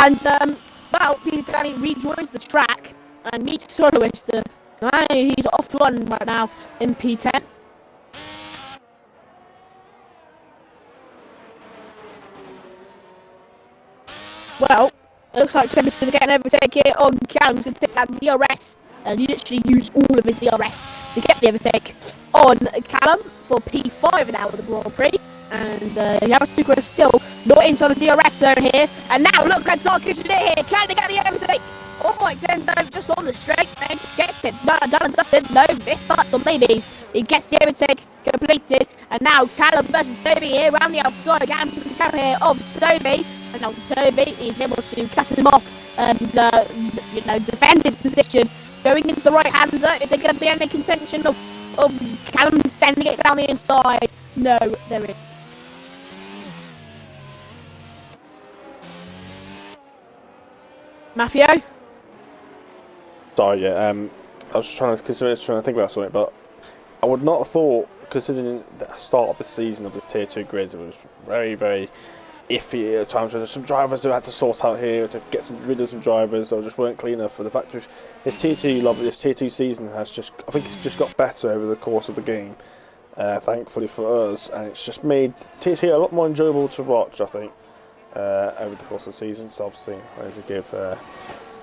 And, well, Danny rejoins the track and meets Soloist. He's offline right now in P10. Well, it looks like Trevor's going to get an overtake here on Callum's going to take that DRS, and he literally used all of his DRS to get the overtake on Callum for P5 now with the Grand Prix. And Yamastuka is still not inside the DRS zone here. And now look at Dark Engineer here. Can he get the overtake? Oh my God, just on the straight, and just gets it. Done and dusted. No, if buts or maybes. He gets the overtake completed. And now Callum versus Toby here around the outside. Callum to the camera here of Toby. And now Toby is able to cut him off and, defend his position. Going into the right-hander, is there going to be any contention of Callum sending it down the inside? No, there isn't. Matthew? Sorry, yeah. I was trying to think about something, but I would not have thought, considering the start of the season of this Tier 2 grid, it was very, very iffy at times. There's some drivers who had to sort out here to get rid of some drivers that just weren't clean enough. For the fact that this Tier 2 season has I think it's just got better over the course of the game. Thankfully for us, and it's just made Tier 2 a lot more enjoyable to watch, I think, over the course of the season. So obviously, I need to give a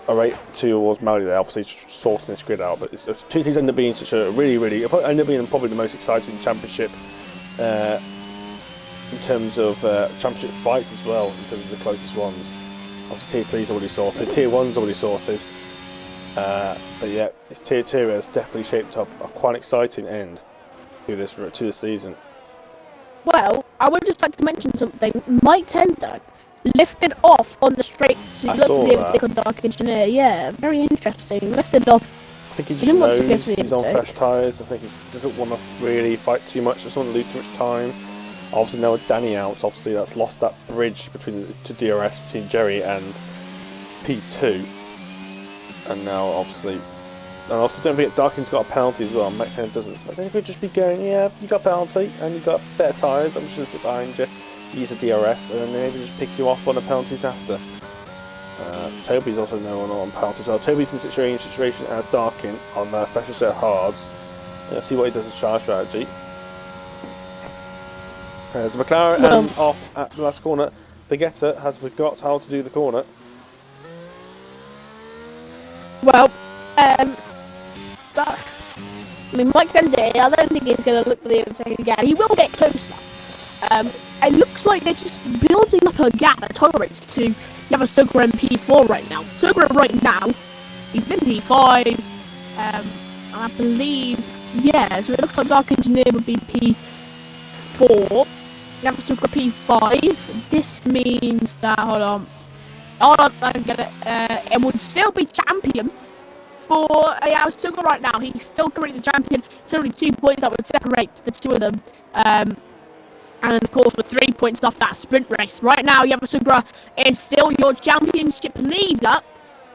rate towards Melody there, obviously sorting this grid out. But Tier 2's ended up being such a really, ended up being probably the most exciting championship in terms of championship fights as well, in terms of the closest ones. Obviously Tier 3's already sorted, Tier 1's already sorted. But yeah, this Tier 2 has definitely shaped up a quite exciting end to this season. Well, I would just like to mention something. Mike Tender lifted off on the straight to look for the overtake on Dark Engineer. Yeah, very interesting. Lifted off. I think he just knows he's on fresh tyres. I think he doesn't want to really fight too much, doesn't want to lose too much time. Obviously now with Danny out, obviously that's lost that bridge to DRS between Jerry and P2. And now obviously don't forget Darkin's got a penalty as well, and McKenna doesn't. So McKenna could just be going, yeah, you got a penalty and you got better tyres, I'm just going to sit behind you, use the DRS, and then maybe just pick you off on the penalties after. Toby's also now on penalty as well. Toby's in the situation as Darkin on the special set of hards. See what he does as charge strategy. There's McLaren off at the last corner. Vegeta has forgot how to do the corner. Well, Mike Dende, I don't think he's going to look for the second gap. He will get closer. It looks like they're just building up a gap, a tolerance to Yamasutra in P4 right now. Sugra right now, he's in P5, I believe, yeah, so it looks like Dark Engineer would be P4, Yamasutra P5. This means that, hold on, I'm gonna, it would still be champion for Yamasutra right now. He's still currently the champion. It's only 2 points that would separate the two of them. And of course, with 3 points off that sprint race. Right now, Yamasutra is still your championship leader.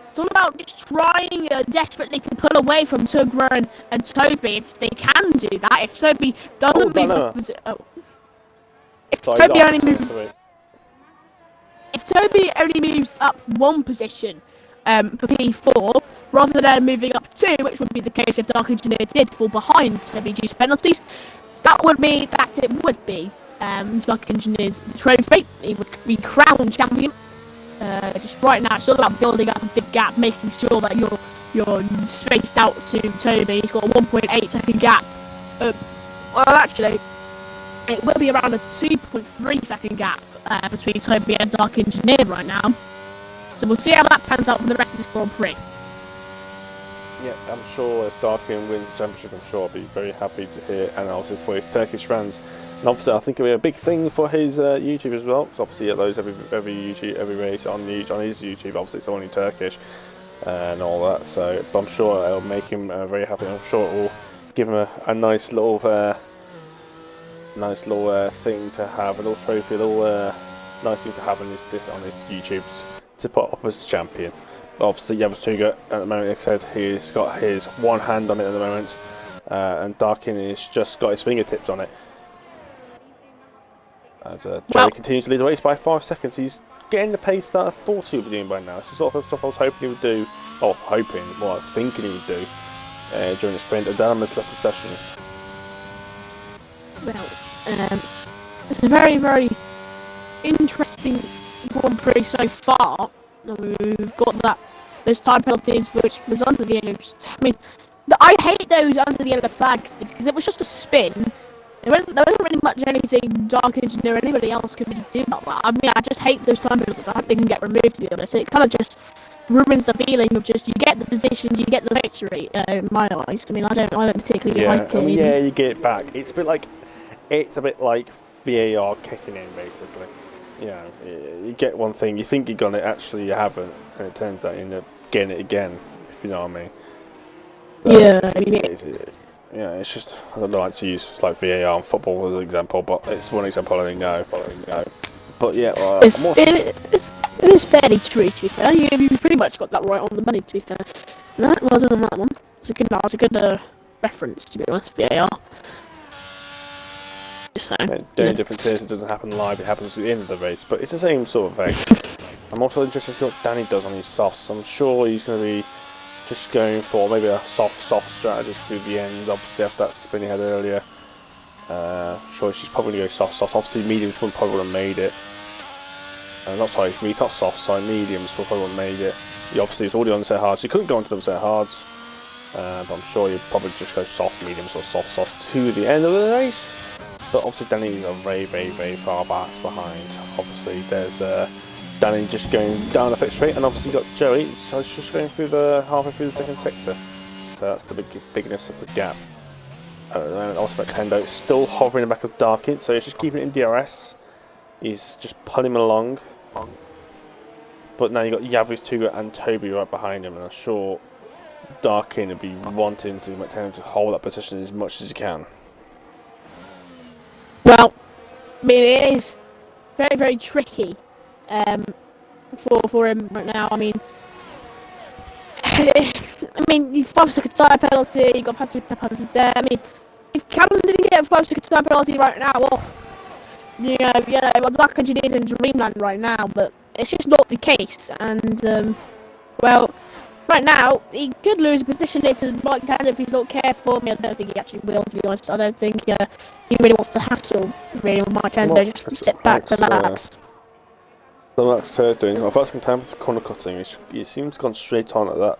It's all about just trying desperately to pull away from Sugra and Toby if they can do that. If Toby doesn't move up, if Toby only moves up one position for P4 rather than moving up 2, which would be the case if Dark Engineer did fall behind Toby due to penalties, that would mean that it would be Dark Engineer's trophy. He would be crowned champion. Just right now, it's all about building up a big gap, making sure that you're spaced out to Toby. He's got a 1.8 second gap. Well, actually, it will be around a 2.3 second gap between Toby and Dark Engineer right now. So we'll see how that pans out for the rest of this Grand Prix. Yeah, I'm sure if Darkin wins the championship, I'm sure I'll be very happy to hear, and also for his Turkish fans. And obviously, I think it'll be a big thing for his YouTube as well, because obviously, it loads every race on his YouTube. Obviously, it's only Turkish and all that. So, but I'm sure it'll make him very happy. I'm sure it will give him a nice little thing to have, a little trophy, a little nice thing to have on his YouTube to put up as champion. Obviously, Yamasuga at the moment, like I said, he's got his one hand on it at the moment, and Darkin has just got his fingertips on it. As Jerry continues to lead the race by 5 seconds, he's getting the pace that I thought he would be doing by now. This is sort of stuff I was hoping he would do, thinking he would do during the sprint, and then I left the session. Well, it's a very, very interesting Grand Prix so far. We've got those time penalties, which was under the yellow. I mean, I hate those under the yellow flags because it was just a spin. There wasn't really much anything Dark Engineer or anybody else could really do about that. I mean, I just hate those time penalties. I hope they can get removed, to be honest. It kind of just ruins the feeling of just you get the position, you get the victory. In my eyes, I mean, I don't particularly like it. Yeah, you get it back. It's a bit like VAR kicking in, basically. You know, you get one thing, you think you got it, actually you haven't, and it turns out you end up getting it again, if you know what I mean. But yeah, I mean, it's just, I don't like to use like VAR in football as an example, but it's one example I know. But yeah, it is fairly true, to be fair. You pretty much got that right on the money, to be fair. That wasn't on that one. It's a good reference, to be honest, VAR. The only difference is it doesn't happen live, it happens at the end of the race, but it's the same sort of thing. I'm also interested to see what Danny does on his softs. I'm sure he's going to be just going for maybe a soft strategy to the end, obviously after that spin he had earlier. Sure, she's probably going to go soft. Obviously mediums would probably have made it. Not soft, mediums would probably have made it. He obviously was already on the set hards, so he couldn't go on to the set hards. But I'm sure he'd probably just go soft, mediums or soft to the end of the race. But obviously Danny's are very, very, very far back behind. Obviously there's Danny just going down the pit straight, and obviously you've got Joey just going through halfway through the second sector. So that's the bigness of the gap. At the moment, also Nintendo still hovering in the back of Darkin, so he's just keeping it in DRS. He's just pulling him along. But now you've got Yavuz, Tuga and Toby right behind him, and I'm sure Darkin will be wanting to Nintendo to hold that position as much as he can. Well, I mean, it is very, very tricky for him right now. I mean, you've 5 second time penalty, you've got 5 second time penalty there. I mean, if Callum didn't get a 5 second time penalty right now, well, Dark Engineer's in dreamland right now, but it's just not the case. And well, right now he could lose position here to Mike Tanner if he's not careful. I mean, I don't think he actually will, to be honest. I don't think he really wants to hassle really with Mike Tanner. Just sit back, relax. So Max Tur's doing. Well, first time with corner cutting, he seems to have gone straight on at that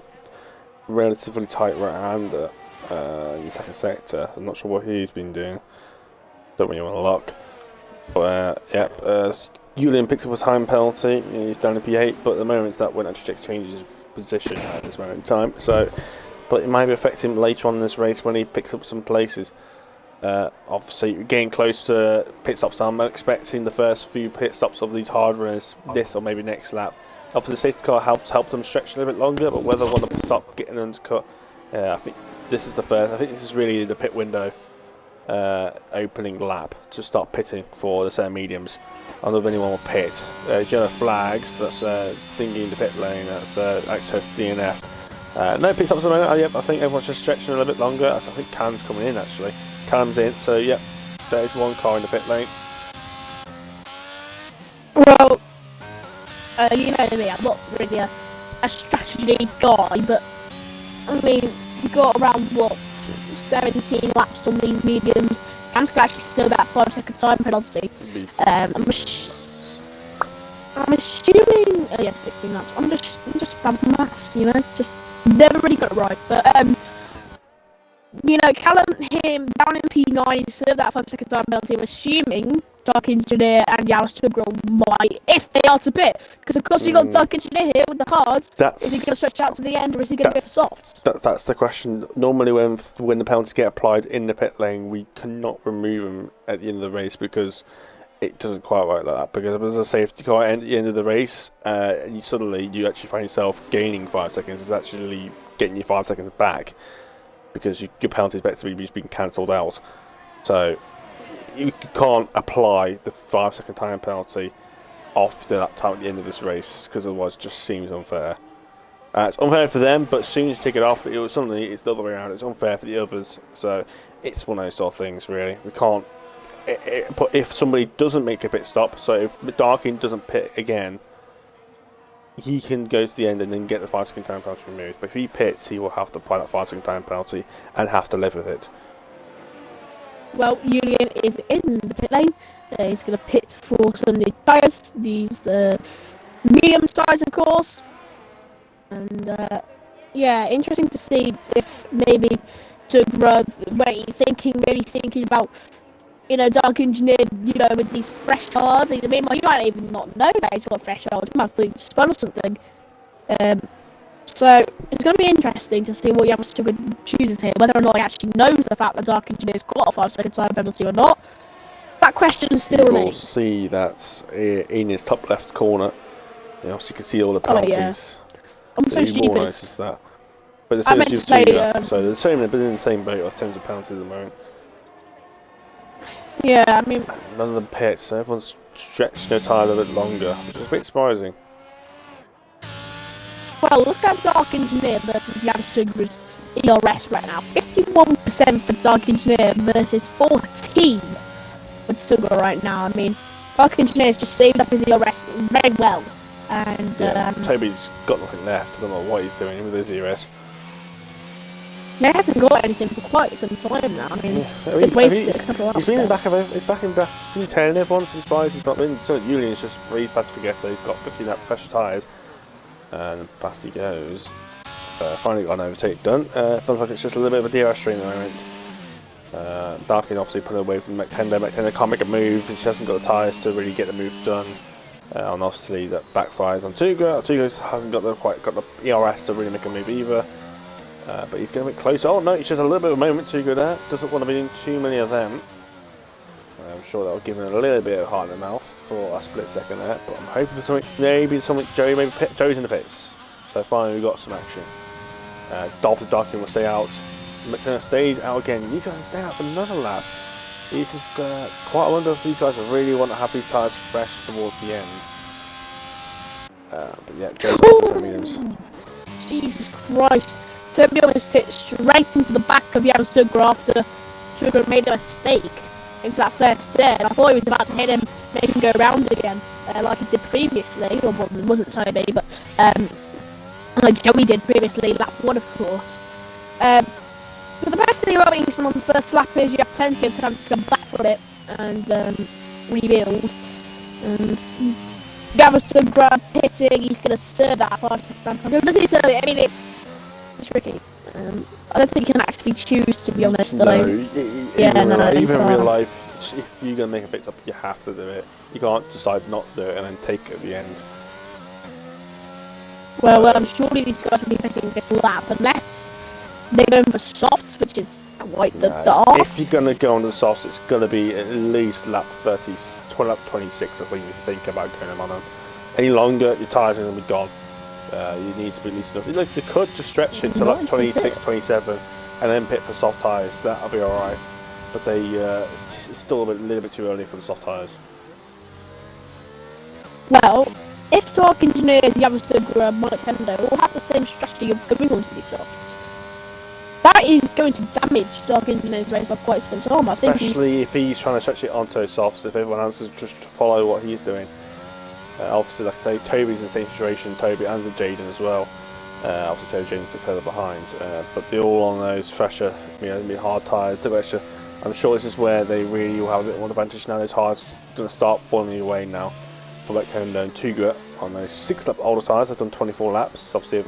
relatively tight right-hander in the second sector. I'm not sure what he's been doing. Don't really want to look. But Julian picks up a time penalty. He's down in P8, but at the moment that won't actually change his position at this moment in time. So, but it might be affecting him later on in this race when he picks up some places. Obviously, getting close to pit stops. I'm expecting the first few pit stops of these hard runners this or maybe next lap. Obviously, the safety car help them stretch a little bit longer, but whether they want to stop getting undercut, I think this is the first. I think this is really the pit window opening lap to start pitting for the set of mediums. I don't know if anyone will pit. Yellow flags. That's thingy in the pit lane. That's access DNF. No pit stops at the moment. I think everyone's just stretching a little bit longer. I think Callum's coming in actually. Callum's in, so yep, there's one car in the pit lane. Well, you know me, I'm not really a strategy guy, but I mean, you got around what 17 laps on these mediums. Cam's could actually still that 5-second time penalty. I'm assuming, oh yeah, 16 laps. I'm just bad maths, you know, just never really got it right, but you know, Callum him down in P9, he served that 5-second time penalty. I'm assuming Dark Engineer and Yaris Tugrel might, if they are to pit. Because of course you got Dark Engineer here with the hards. Is he going to stretch out to the end or is he going to go for softs? That's the question. Normally when the penalties get applied in the pit lane, we cannot remove them at the end of the race because it doesn't quite work like that. Because if there's a safety car at the end of the race, and you actually find yourself gaining 5 seconds, it's actually getting you 5 seconds back. Because your penalty is effectively being cancelled out. So you can't apply the 5-second time penalty off that time at the end of this race because otherwise it just seems unfair. It's unfair for them, but as soon as you take it off, it's the other way around. It's unfair for the others. So it's one of those sort of things, really. We can't. But if somebody doesn't make a pit stop, so if Darkin doesn't pit again, he can go to the end and then get the 5-second time penalty removed. But if he pits, he will have to apply that 5-second time penalty and have to live with it. Well, Julian is in the pit lane. He's going to pit for some of the tyres, these medium tyres, of course. And yeah, interesting to see if maybe to grow, maybe thinking about, you know, Dark Engineer, you know, with these fresh cards. I mean, you might even not know that he's got fresh cards. He might have spun or something. So it's going to be interesting to see what Yamasuka chooses here, whether or not he actually knows the fact that Dark Engineer's got a 5-second time penalty or not. That question still remains. We'll see that in his top left corner. You know, so you can see all the penalties. Oh, yeah. I'm so stupid. Notice that. But the same so they're in the same boat in terms of penalties at the moment. Yeah, I mean, none of them pits, so everyone's stretched their tyre a little bit longer, which is a bit surprising. Well, look at Dark Engineer versus Yamasuka's ERS right now. 51% for Dark Engineer versus 14 for Tuga right now. I mean, Dark Engineer's just saved up his ERS very well. And yeah, Toby's got nothing left. I don't know what he's doing with his ERS. He hasn't got anything for quite some time now. I mean, he's back in 10 everyone since Bryce has not been. So Julian's just breezed past Forgetter. He's got 15 lap fresh tyres. And past he goes. Finally got an overtake done. Feels like it's just a little bit of a DRS strain at the moment. Darkin obviously put away from McTender. McTender can't make a move. He hasn't got the tyres to really get the move done. And obviously that backfires on Tuga. Tuga hasn't quite got the ERS to really make a move either. But he's going to be close. Oh no, it's just a little bit of a moment Tuga there. Doesn't want to be doing too many of them. I'm sure that will give him a little bit of heart in the mouth for a split second there. But I'm hoping for something. Joey's in the pits. So finally we got some action. Dolphin Darkin will stay out. McTurner stays out again. These guys stay out for another lap. This is quite a wonder if these guys really want to have these tyres fresh towards the end. But yeah, Joey's back to mediums. Jesus Christ. To be honest, hit straight into the back of Yamasuka after Sugar made a mistake into that first turn. I thought he was about to hit him, make him go around again, like he did previously. Well, it wasn't Toby, but like Joey did previously, lap 1, of course. For the rest of the ratings on the first lap is you have plenty of time to come back from it and rebuild. And Galveston grab pitting, he's going to serve that 5 time. Does he serve it? I mean, it's tricky. I don't think you can actually choose, to be honest. No, though. Even in real life, if you're going to make a pit stop, you have to do it. You can't decide not to do it and then take it at the end. Well, surely these guys will be pitting this lap, unless they're going for softs, which is quite the ask. If you're going to go on the softs, it's going to be at least lap 30, lap 26 before you think about going on them. Any longer, your tyres are going to be gone. You need to be at least enough. Look, they could just stretch it to like 26, 27 and then pit for soft tyres. That'll be alright. But it's still a little bit too early for the soft tyres. Well, if Dark Engineer and the other Sugra and Nintendo all have the same strategy of going onto these softs, that is going to damage Dark Engineer's race by quite some time. Especially if he's trying to stretch it onto softs, if everyone else is just to follow what he's doing. Obviously, like I say, Toby's in the same situation, Toby and Jaden as well. Obviously, Jaden's a bit further behind, but they're all on those fresher, hard tyres. I'm sure this is where they really will have a bit more advantage now. Those hards going to start falling away now for Nintendo and Tuga on those 6 lap older tyres. They've done 24 laps. Obviously,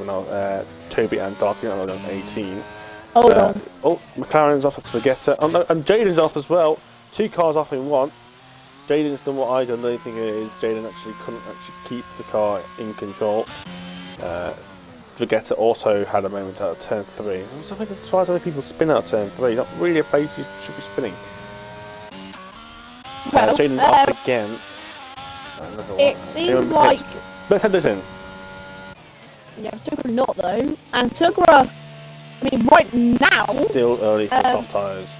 Toby and Darky have done 18. Oh, McLaren's off, let's forget it. Oh, no, and Jaden's off as well. 2 cars off in one. Jaden's done what I done. The only thing is, Jaden actually couldn't keep the car in control. Vegeta also had a moment out of turn 3. I'm surprised other people spin out of turn 3. Not really a place you should be spinning. Well, Jaden's off again. It seems like... Let's head this in. Yeah, Tugra not though. And Tugra, I mean, right now... Still early for soft tyres,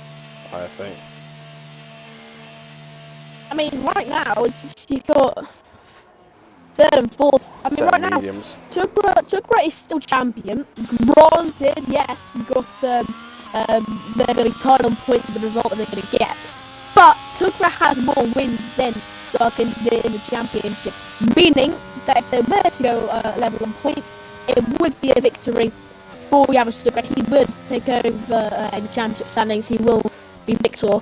I think. I mean, right now, you've got 3rd and 4th. I mean, right mediums. Now, Tugra is still champion. Granted, yes, you've got, they're going to be tied on points with the result that they're going to get. But Tugra has more wins than Dark Engineer in the championship, meaning that if they were to go level on points, it would be a victory for Tugra. He would take over in the championship standings. He will be victor,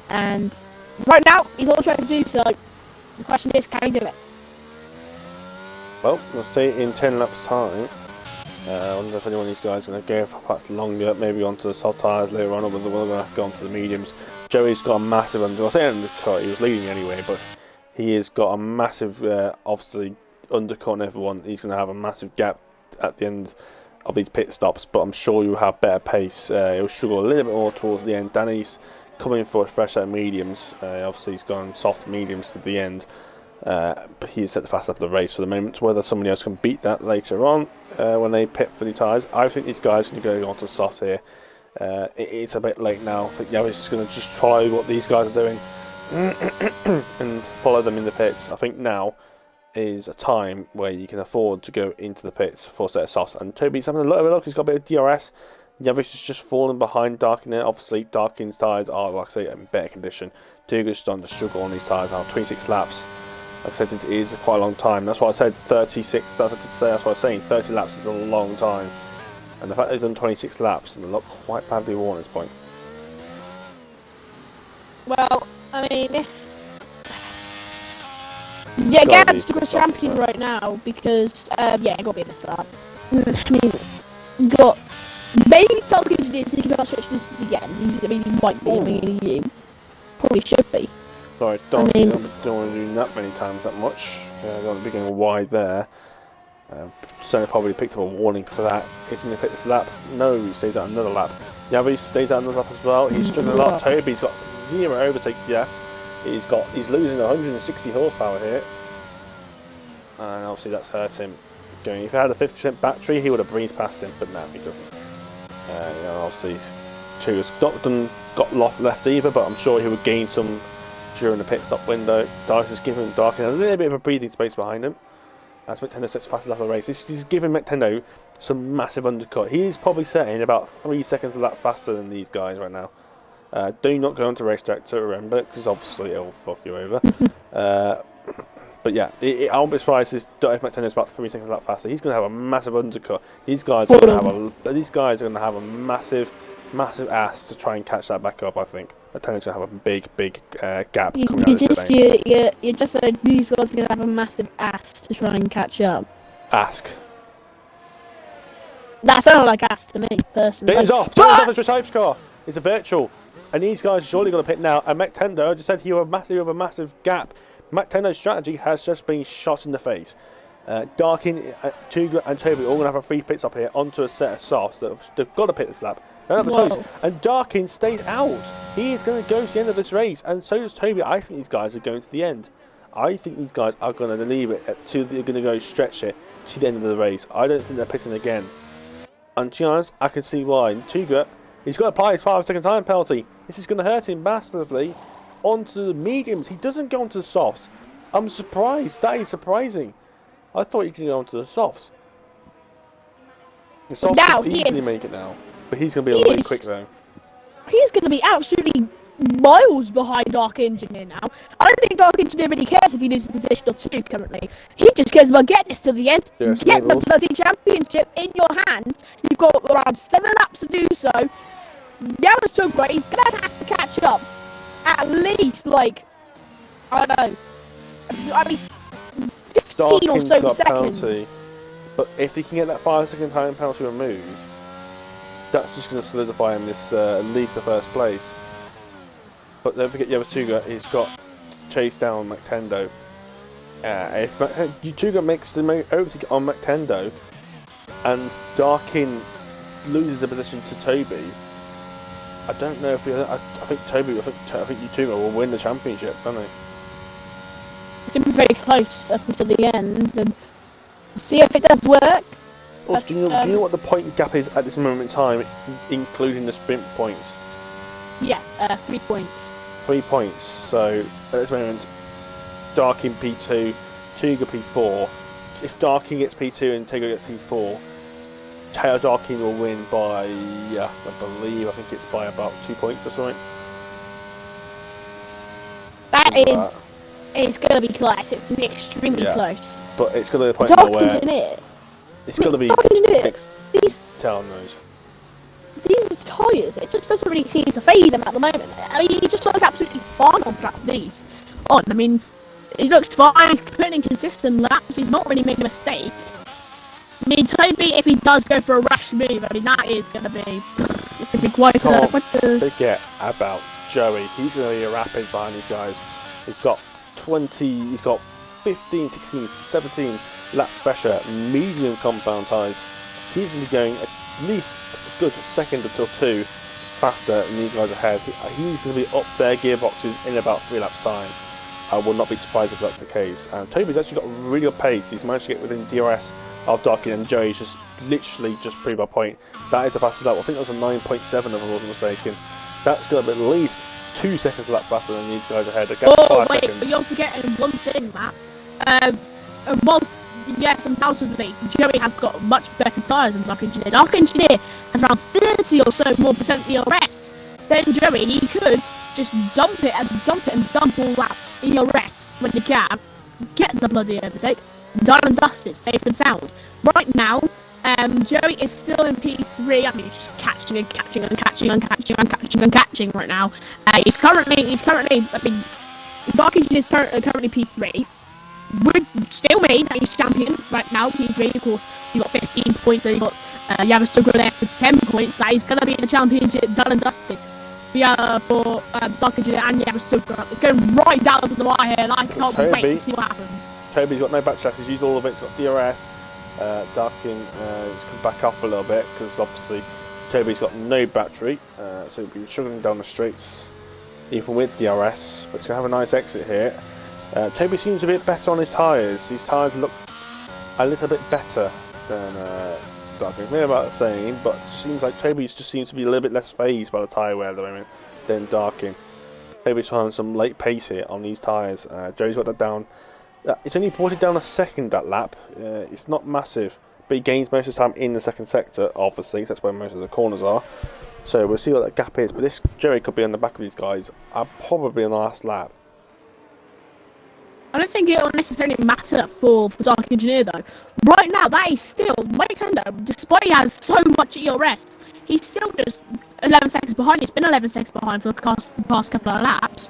and right now he's all trying to do so. The question is, can he do it? Well, we'll see in 10 laps time. I wonder if anyone of these guys is going to go for perhaps longer, maybe onto the soft tyres later on, or whether we're going to go onto the mediums. Joey's got a massive undercut. I say undercut, he was leading anyway, but he has got a massive, obviously, undercut on everyone. He's going to have a massive gap at the end of these pit stops, but I'm sure you'll have better pace. He'll struggle a little bit more towards the end. Danny's coming for a fresh set of mediums. Obviously, he's gone soft mediums to the end. But he's set the fast lap of the race for the moment. Whether somebody else can beat that later on when they pit for the tyres, I think these guys are going to go on to soft here. It's a bit late now. I think Yavi's just going to just follow what these guys are doing and follow them in the pits. I think now is a time where you can afford to go into the pits for a set of softs. And Toby's having a little bit of luck. He's got a bit of DRS. Yavis is just falling behind Darkin there. Obviously, Darkin's tyres are, like I say, in better condition. Tuga's starting to struggle on these tyres now. 26 laps. Like I said, it is quite a long time. That's why I said 36. That's what I was saying. 30 laps is a long time. And the fact they've done 26 laps and they look quite badly worn at this point. Well, I mean, yeah, Gab's the champion right now because, yeah, got to be a mess of that. I mean, got maybe Dark Engineer thinking about switching this to the end. I mean, he might be. I mean, he probably should be. Sorry, don't want to do that many times that much. Don't be going wide there. Certainly probably picked up a warning for that. He's going to pick this lap. No, he stays out another lap. Yavi stays out another lap as well. He's struggling a lot. Toby's got 0 overtakes left. He's losing 160 horsepower here. And obviously that's hurt him. If he had a 50% battery, he would have breezed past him, but no, he doesn't. Obviously, Tuga's got left either, but I'm sure he would gain some during the pit stop window. Dark is giving Dark a little bit of a breathing space behind him. As Nintendo sets fast lap of the race, he's giving Nintendo some massive undercut. He's probably setting about 3 seconds a lap faster than these guys right now. Do not go onto race director, remember, because obviously it will fuck you over. But yeah, I won't be surprised if McTenna is about 3 seconds a lap faster. He's going to have a massive undercut. These guys are going to have a massive ass to try and catch that back up. I think McTenna's going to have a big gap. You just said these guys are going to have a massive ass to try and catch up. Ask. That sounded like ass to me, personally. It's off. It's a safety car. It's a virtual. And these guys are surely going to pit now. And McTendo just said he have a massive gap. McTendo's strategy has just been shot in the face. Darkin, Tuga and Toby all going to have a free pits up here onto a set of softs. They've got to pit this lap. They don't have a choice. And Darkin stays out. He is going to go to the end of this race. And so does Toby. I think these guys are going to the end. I think these guys are going to leave it they're going to go stretch it to the end of the race. I don't think they're pitting again. And to be honest, I can see why. Tuga, he's got to apply his 5-second time penalty. This is going to hurt him massively. Onto the mediums. He doesn't go onto the softs. I'm surprised. That is surprising. I thought he could go onto the softs. The softs could easily make it now. But he's going to be a little bit quick though. He's going to be absolutely miles behind Dark Engineer now. I don't think Dark Engineer really cares if he loses position or 2 currently. He just cares about getting this to the end. Yes, get the bloody championship in your hands. You've got around 7 laps to do so. Yaman's so great, he's going to have to catch up. At least, like, I don't know, at least 15 or so seconds. Penalty, but if he can get that 5-second time penalty removed, that's just going to solidify him this at least the first place. But don't forget, Tuga, he's got chased down McTendo. If Tuga makes the overtake on McTendo, and Darkin loses the position to Toby, I don't know if I think Tuga will win the championship, don't they? It's going to be very close up until the end, and see if it does work. Also, do you know what the point gap is at this moment in time, including the sprint points? Yeah, 3 points. 3 points. So at this moment, Darkin P2, Tuga P4. If Darkin gets P2 and Tuga gets P4, Taylor Darkin will win by, I think it's by about 2 points or something. It's going to be close. It's extremely close. But it's going to be a point where it's going to be these knows. These tyres, it just doesn't really seem to phase him at the moment. I mean, he just looks absolutely fine on track with these on. I mean, he looks fine. He's putting in consistent laps. He's not really making a mistake. I mean, Toby, if he does go for a rash move, I mean, that is going to be... It's going to be quite... Forget about Joey. He's going to be rapid behind these guys. He's got 15, 16, 17 lap pressure, medium compound tyres. He's going to be going at least a good second until 2 faster than these guys ahead. He's going to be up their gearboxes in about 3 laps time. I will not be surprised if that's the case. And Toby's actually got a really good pace. He's managed to get within DRS of Darkin, and Joey's just literally just proved my point. That is the fastest lap. I think that was a 9.7 if I wasn't mistaken. That's going to be at least 2 seconds a lap faster than these guys ahead. But you're forgetting one thing, Matt. Yes, undoubtedly, Joey has got much better tyres than Dark Engineer. Dark Engineer has around 30 or so more percent ERS than Joey. He could just dump all that ERS when he can, get the bloody overtake, done and dusted, safe and sound. Right now, Joey is still in P3. I mean, he's just catching right now. He's currently, I mean, Dark Engineer is currently P3. Would still mean that he's champion right now, P3. Of course, he got 15 points, then he got Yavastugro there for 10 points. That he's going to be in the championship done and dusted. For Dark Engineer and Yavastugro. It's going right down to the wire here, and I can't wait to see what happens. Toby's got no backtrack, he's used all of it, he's got DRS. Darkin has come back off a little bit, because obviously Toby's got no battery, so he'll be struggling down the streets, even with DRS, but he's going to have a nice exit here. Toby seems a bit better on his tyres. These tyres look a little bit better than Darkin. Maybe about the same, but it seems like Toby just seems to be a little bit less phased by the tyre wear at the moment than Darkin. Toby's finding some late pace here on these tyres. Joey's got that down. It's only brought it down a second that lap. It's not massive, but he gains most of the time in the second sector, obviously. That's where most of the corners are. So we'll see what that gap is. But this Jerry could be on the back of these guys. Probably on the last lap. I don't think it will necessarily matter for Dark Engineer though. Right now, that is still Mike Tendo, despite he has so much ERS, he's still just 11 seconds behind. He's been 11 seconds behind for the past couple of laps.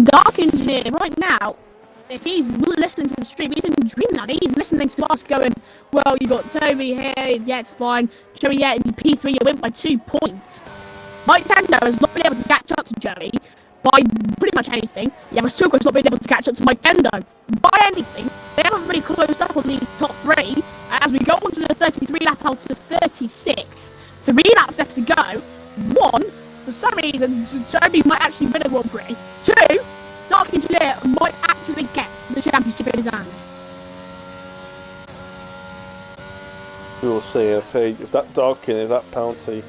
Dark Engineer, right now, if he's listening to the stream, he's in Dreamland. He's listening to us going, well, you got Toby here, yeah, it's fine. Joey, yeah, in P3, you win by 2 points. Mike Tendo has not been able to catch up to Joey by pretty much anything. Yeah, but Sugar's not been able to catch up to Mike Tendo by anything. They haven't really closed up on these top 3. And as we go on to the 33 lap out to 36, 3 laps left to go. 1, for some reason, Toby might actually win a Grand Prix. 2, Dark Engineer might actually get the championship in his hands. We will see. I'll say if that Darkin, if that penalty,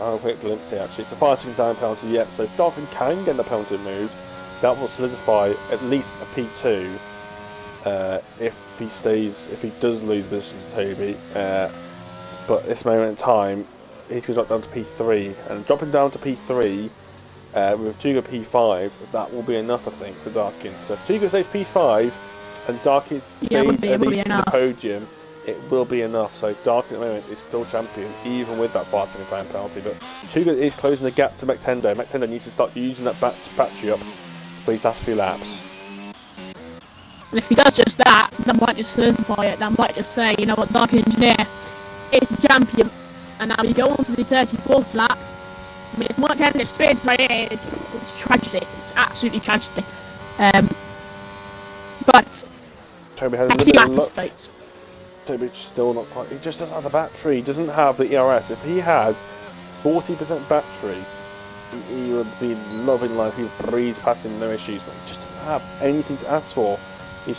I'll have a quick glimpse here actually. It's a 5-second down penalty yet, so if Darkin can get the penalty moved, that will solidify at least a P2 if he does lose position to Toby. But at this moment in time, he's going to drop down to P3, and dropping down to P3 with Tuga P5, that will be enough, I think, for Darkin. So if Tuga stays P5 and Darkin stays at least in the podium, it will be enough. So Darkin at the moment is still champion, even with that 5-second time penalty. But Tuga is closing the gap to McTendo. McTendo needs to start using that battery up for these last few laps. And if he does just that, that might just solidify it. That might just say, you know what, Dark Engineer is the champion. And now we go on to the 34th lap. I mean, if Mike Tendo spins right here, it's tragedy. It's absolutely tragedy. But Toby has a let's see little what luck. happens. Toby's still not quite. He just doesn't have the battery. He doesn't have the ERS. If he had 40% battery, he would be loving life. He would breeze past him, no issues. But he just doesn't have anything to ask for. He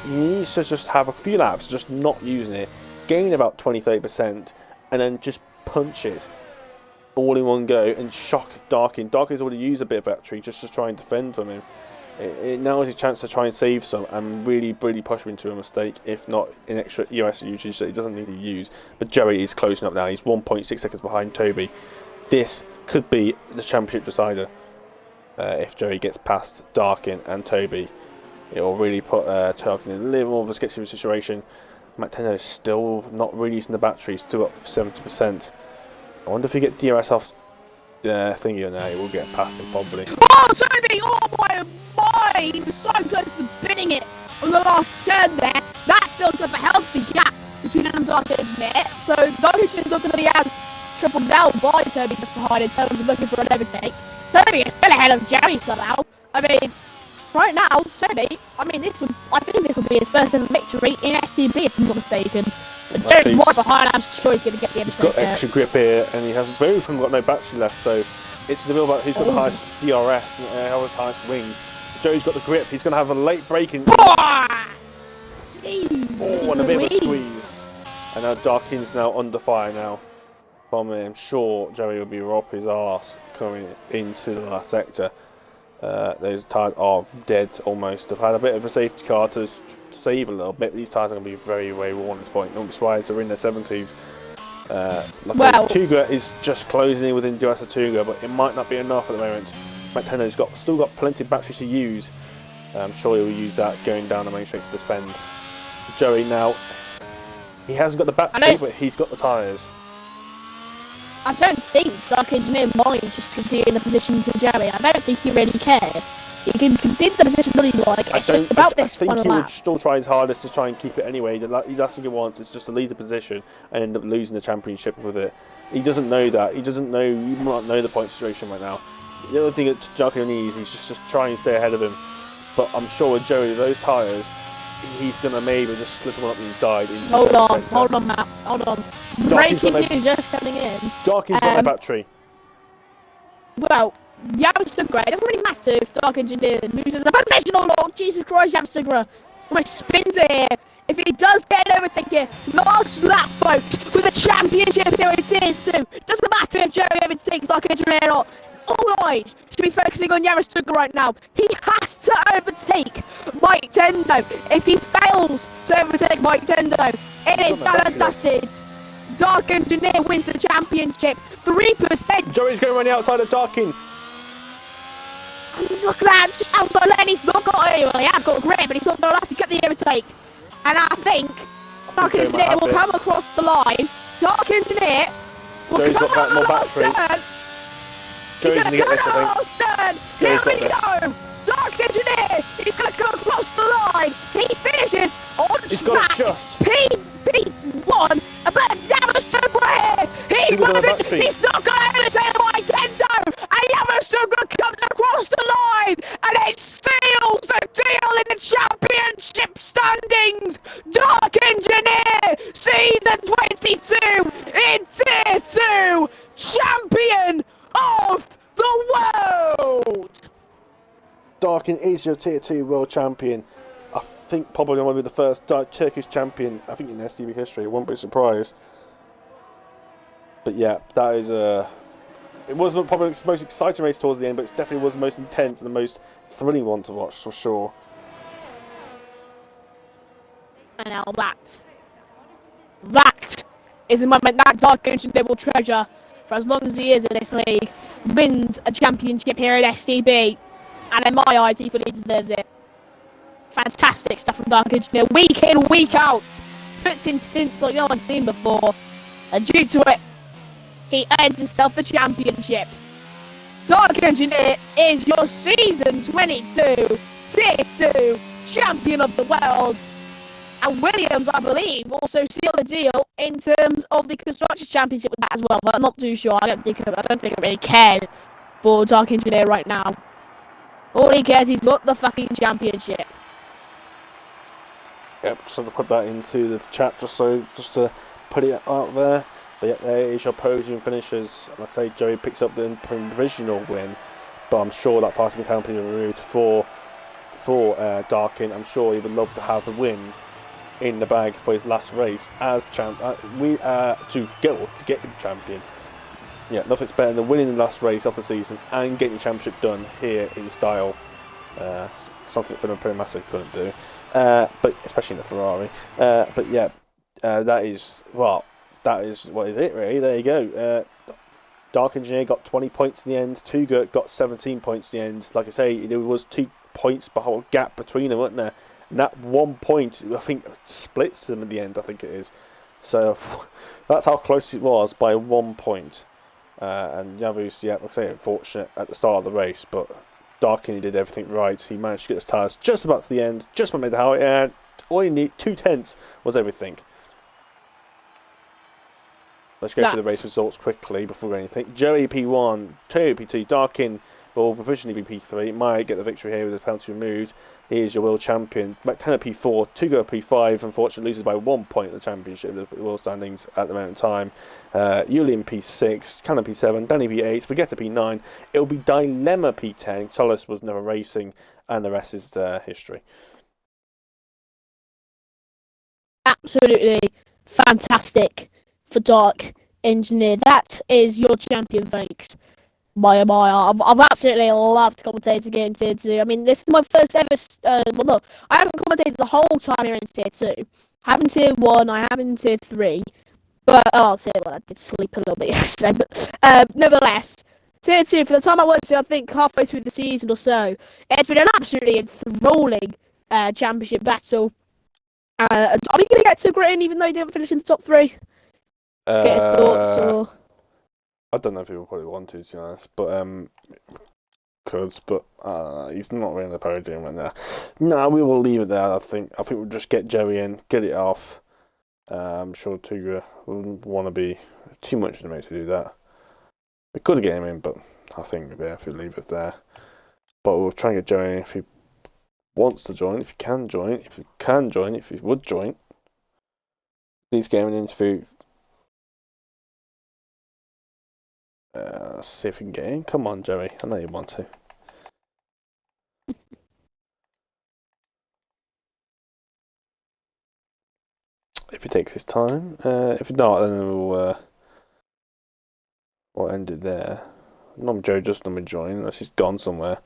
needs to just have a few laps, just not using it, gain about 20-30%, and then just punch it all in one go and shock Darkin. Darkin's already used a bit of battery just to try and defend from him. Now is his chance to try and save some and really push him into a mistake, if not an extra EOS usage that he doesn't need to use. But Joey is closing up now. He's 1.6 seconds behind Toby. This could be the championship decider if Joey gets past Darkin and Toby. It will really put Darkin in a little more of a sketchy situation. McTendo is still not really using the battery, still up 70%. I wonder if you get DRS off thingy on there, he will get past him probably. Oh, Toby! Oh my! He was so close to binning it on the last turn there. That's built up a healthy gap between him and Dark Engineer. So Dark Engineer is not going to be as tripled down by Toby just behind in terms of looking for an overtake. Toby is still ahead of Jerry somehow. I mean, right now, Toby, I think this would be his first ever victory in STB, if I'm not mistaken. But Jerry's right behind, I'm sure he's going to get the overtake. He's got extra grip here, and he has both of them got no battery left, so it's the middle about who's got the highest DRS and highest wings. Joey's got the grip, he's going to have a late break in. Jeez, and a bit of a squeeze. And now Darkin's now under fire now. I'm sure Joey will be up his arse coming into the last sector. Those tyres are dead almost. They've had a bit of a safety car to save a little bit. These tyres are going to be very worn at this point. Don't be surprised they're in their 70s. Tuga is just closing in within DRS of Tuga, but it might not be enough at the moment. McTender's still got plenty of batteries to use. I'm sure he'll use that going down the main straight to defend. Joey now, he hasn't got the battery, but he's got the tyres. I don't think Dark Engineer minds just conceding the position to Joey. I don't think he really cares. He can concede the position that he likes. It's just about this final lap. I think he would still try his hardest to try and keep it anyway. The last thing he wants is just to lead the position and end up losing the championship with it. He doesn't know that. He doesn't know. He might not know the point situation right now. The other thing that Dark needs is just try and stay ahead of him. But I'm sure with Joey, those tyres, he's going to maybe just slip them up the inside. Hold on, Matt. Hold on. Breaking news just coming in. Darkin's got no battery. Well, Yamsugra, it doesn't really matter if Dark Engineer loses the position or not. Jesus Christ, Yamsugra almost spins it here. If he does get an overtake here, last lap, folks, for the championship here in Tier 2. Doesn't matter if Joey overtakes Dark Engineer or not. All eyes should be focusing on Yamasuga right now. He has to overtake Mike Tendo. If he fails to overtake Mike Tendo, it is done and dusted. Dark Engineer wins the championship. 3%. Joey's going around the outside of Darkin. Look at that, just outside lane, he's not got it. Well, he has got grip, but he's not going to have to get the overtake. And I think Dark Engineer will come across the line. Dark Engineer will come on the last turn. He's going to come on the last turn. Here we go. Dark Engineer, he's going to come across the line. He finishes on track. PB1, but Yamastobra here. He wasn't, he's not going to overtake Nintendo. And Yamastobra comes across the line. And it seals the deal in the championship standings. Dark Engineer, season 22 in Tier 2, champion of the world. Darkin is your Tier 2 world champion. I think probably going to be the first Turkish champion, I think, in STB history. I won't be surprised. But yeah, that is it wasn't probably the most exciting race towards the end, but it definitely was the most intense and the most thrilling one to watch, for sure. And now that is a moment that Dark Engineer will treasure for as long as he is in this league. Wins a championship here at STB. And in my eyes, he fully deserves it. Fantastic stuff from Dark Engineer. Week in, week out. Puts in stints like no one's seen before. And due to it, he earns himself the championship. Dark Engineer is your season 22 Tier 2 champion of the world. And Williams, I believe, also sealed the deal in terms of the Constructors Championship with that as well. But I'm not too sure. I don't think I really cared for Dark Engineer right now. All he cares, he's got the fucking championship. Yep, just have to put that into the chat just to put it out there. But yeah, there is your podium finishes. Like I say, Joey picks up the provisional win, but I'm sure that Fasting Town will be removed for Darkin. I'm sure he would love to have the win in the bag for his last race as champ. To get him champion. Yeah, nothing's better than winning the last race of the season and getting the championship done here in style. Something Fernando Premassa couldn't do, but especially in the Ferrari. But yeah, that is what is it really. There you go. Dark Engineer got 20 points in the end. Tugert got 17 points in the end. Like I say, there was 2 points gap between them, wasn't there? And that 1 point, I think, splits them in the end. I think it is. So that's how close it was by 1 point. And Yavuz, yeah, like I say, unfortunate at the start of the race, but Darkin did everything right. He managed to get his tyres just about to the end, just about made the highway, and all you need, 2/10 was everything. Let's go through the race results quickly before anything. Joey P1, Toyo P2, Darkin will provisionally be P3. Might get the victory here with the penalty removed. He is your world champion. McTenna P4, Tugo P5, unfortunately loses by 1 point in the championship, the world standings at the moment in time. Julian P6, Cannon P7, Danny P8, Vegeta P9. It'll be Dilemma P10. Solis was never racing, and the rest is history. Absolutely fantastic for Dark Engineer. That is your champion, folks. I've absolutely loved commentating again in Tier 2. I mean, this is my first ever... well, no, I haven't commentated the whole time here in Tier 2. I have in Tier 1, I have in Tier 3. But, Tier 1, I did sleep a little bit yesterday. But, nevertheless, Tier 2, for the time I went to, I think, halfway through the season or so, it's been an absolutely enthralling championship battle. Are we going to get to Gritton even though he didn't finish in the top 3? Just get his thoughts, or... I don't know if he will probably want to be honest, but he's not really in the podium right now. No, we will leave it there. I think we'll just get Joey in, get it off. I'm sure Tugra wouldn't want to be too much in the mix to do that. We could get him in, but I think we'll be able to leave it there. But we'll try and get Joey in if he wants to join, if he can join, if he would join. Please get him an interview. Let's see if we can get in. Come on, Joey. I know you want to. If he takes his time. If not, then we'll end it there. Not Joe just let me join, unless he's gone somewhere.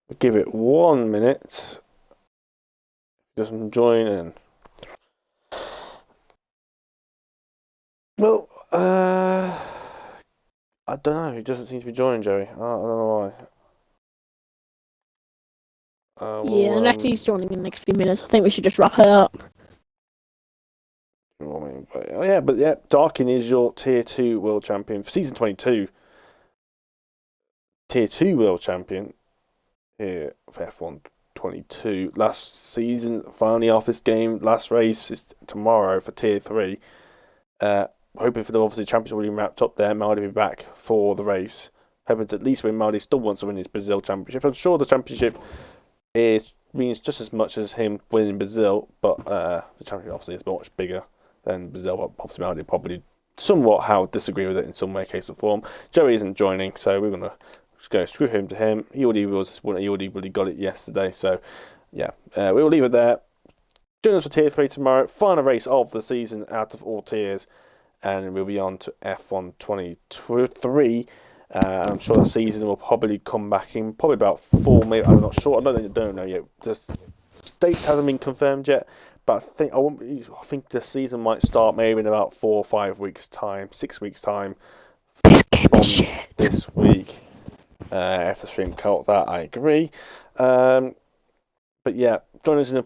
We'll give it 1 minute. Doesn't join in. Well, I don't know. He doesn't seem to be joining Joey. I don't know why. Yeah, unless he's joining in the next few minutes, I think we should just wrap it up. But yeah, Darkin is your Tier 2 world champion for season 22. Tier 2 world champion here for F1 22. Last season, finally off this game. Last race is tomorrow for Tier 3. Hoping for the obviously championship already wrapped up there. Maldi will be back for the race. Hoping to at least win. Maldi still wants to win his Brazil championship. I'm sure the championship means just as much as him winning Brazil, but the championship obviously is much bigger than Brazil. But obviously, Maldi probably somewhat how disagree with it in some way, case or form. Joey isn't joining, so we're gonna just go screw him to him. He already really got it yesterday, so yeah, we will leave it there. Join us for Tier 3 tomorrow. Final race of the season out of all tiers. And we'll be on to F1 23. I'm sure the season will probably come back in probably about 4, maybe. I'm not sure. I don't know yet. The dates haven't been confirmed yet, but I think the season might start maybe in about 4 or 5 weeks' time, 6 weeks' time. This game is shit. This week, if the stream count that, I agree. But yeah, join us in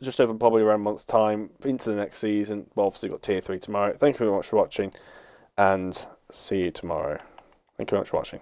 just over probably around a month's time into the next season. We've obviously got Tier 3 tomorrow. Thank you very much for watching, and see you tomorrow. Thank you very much for watching.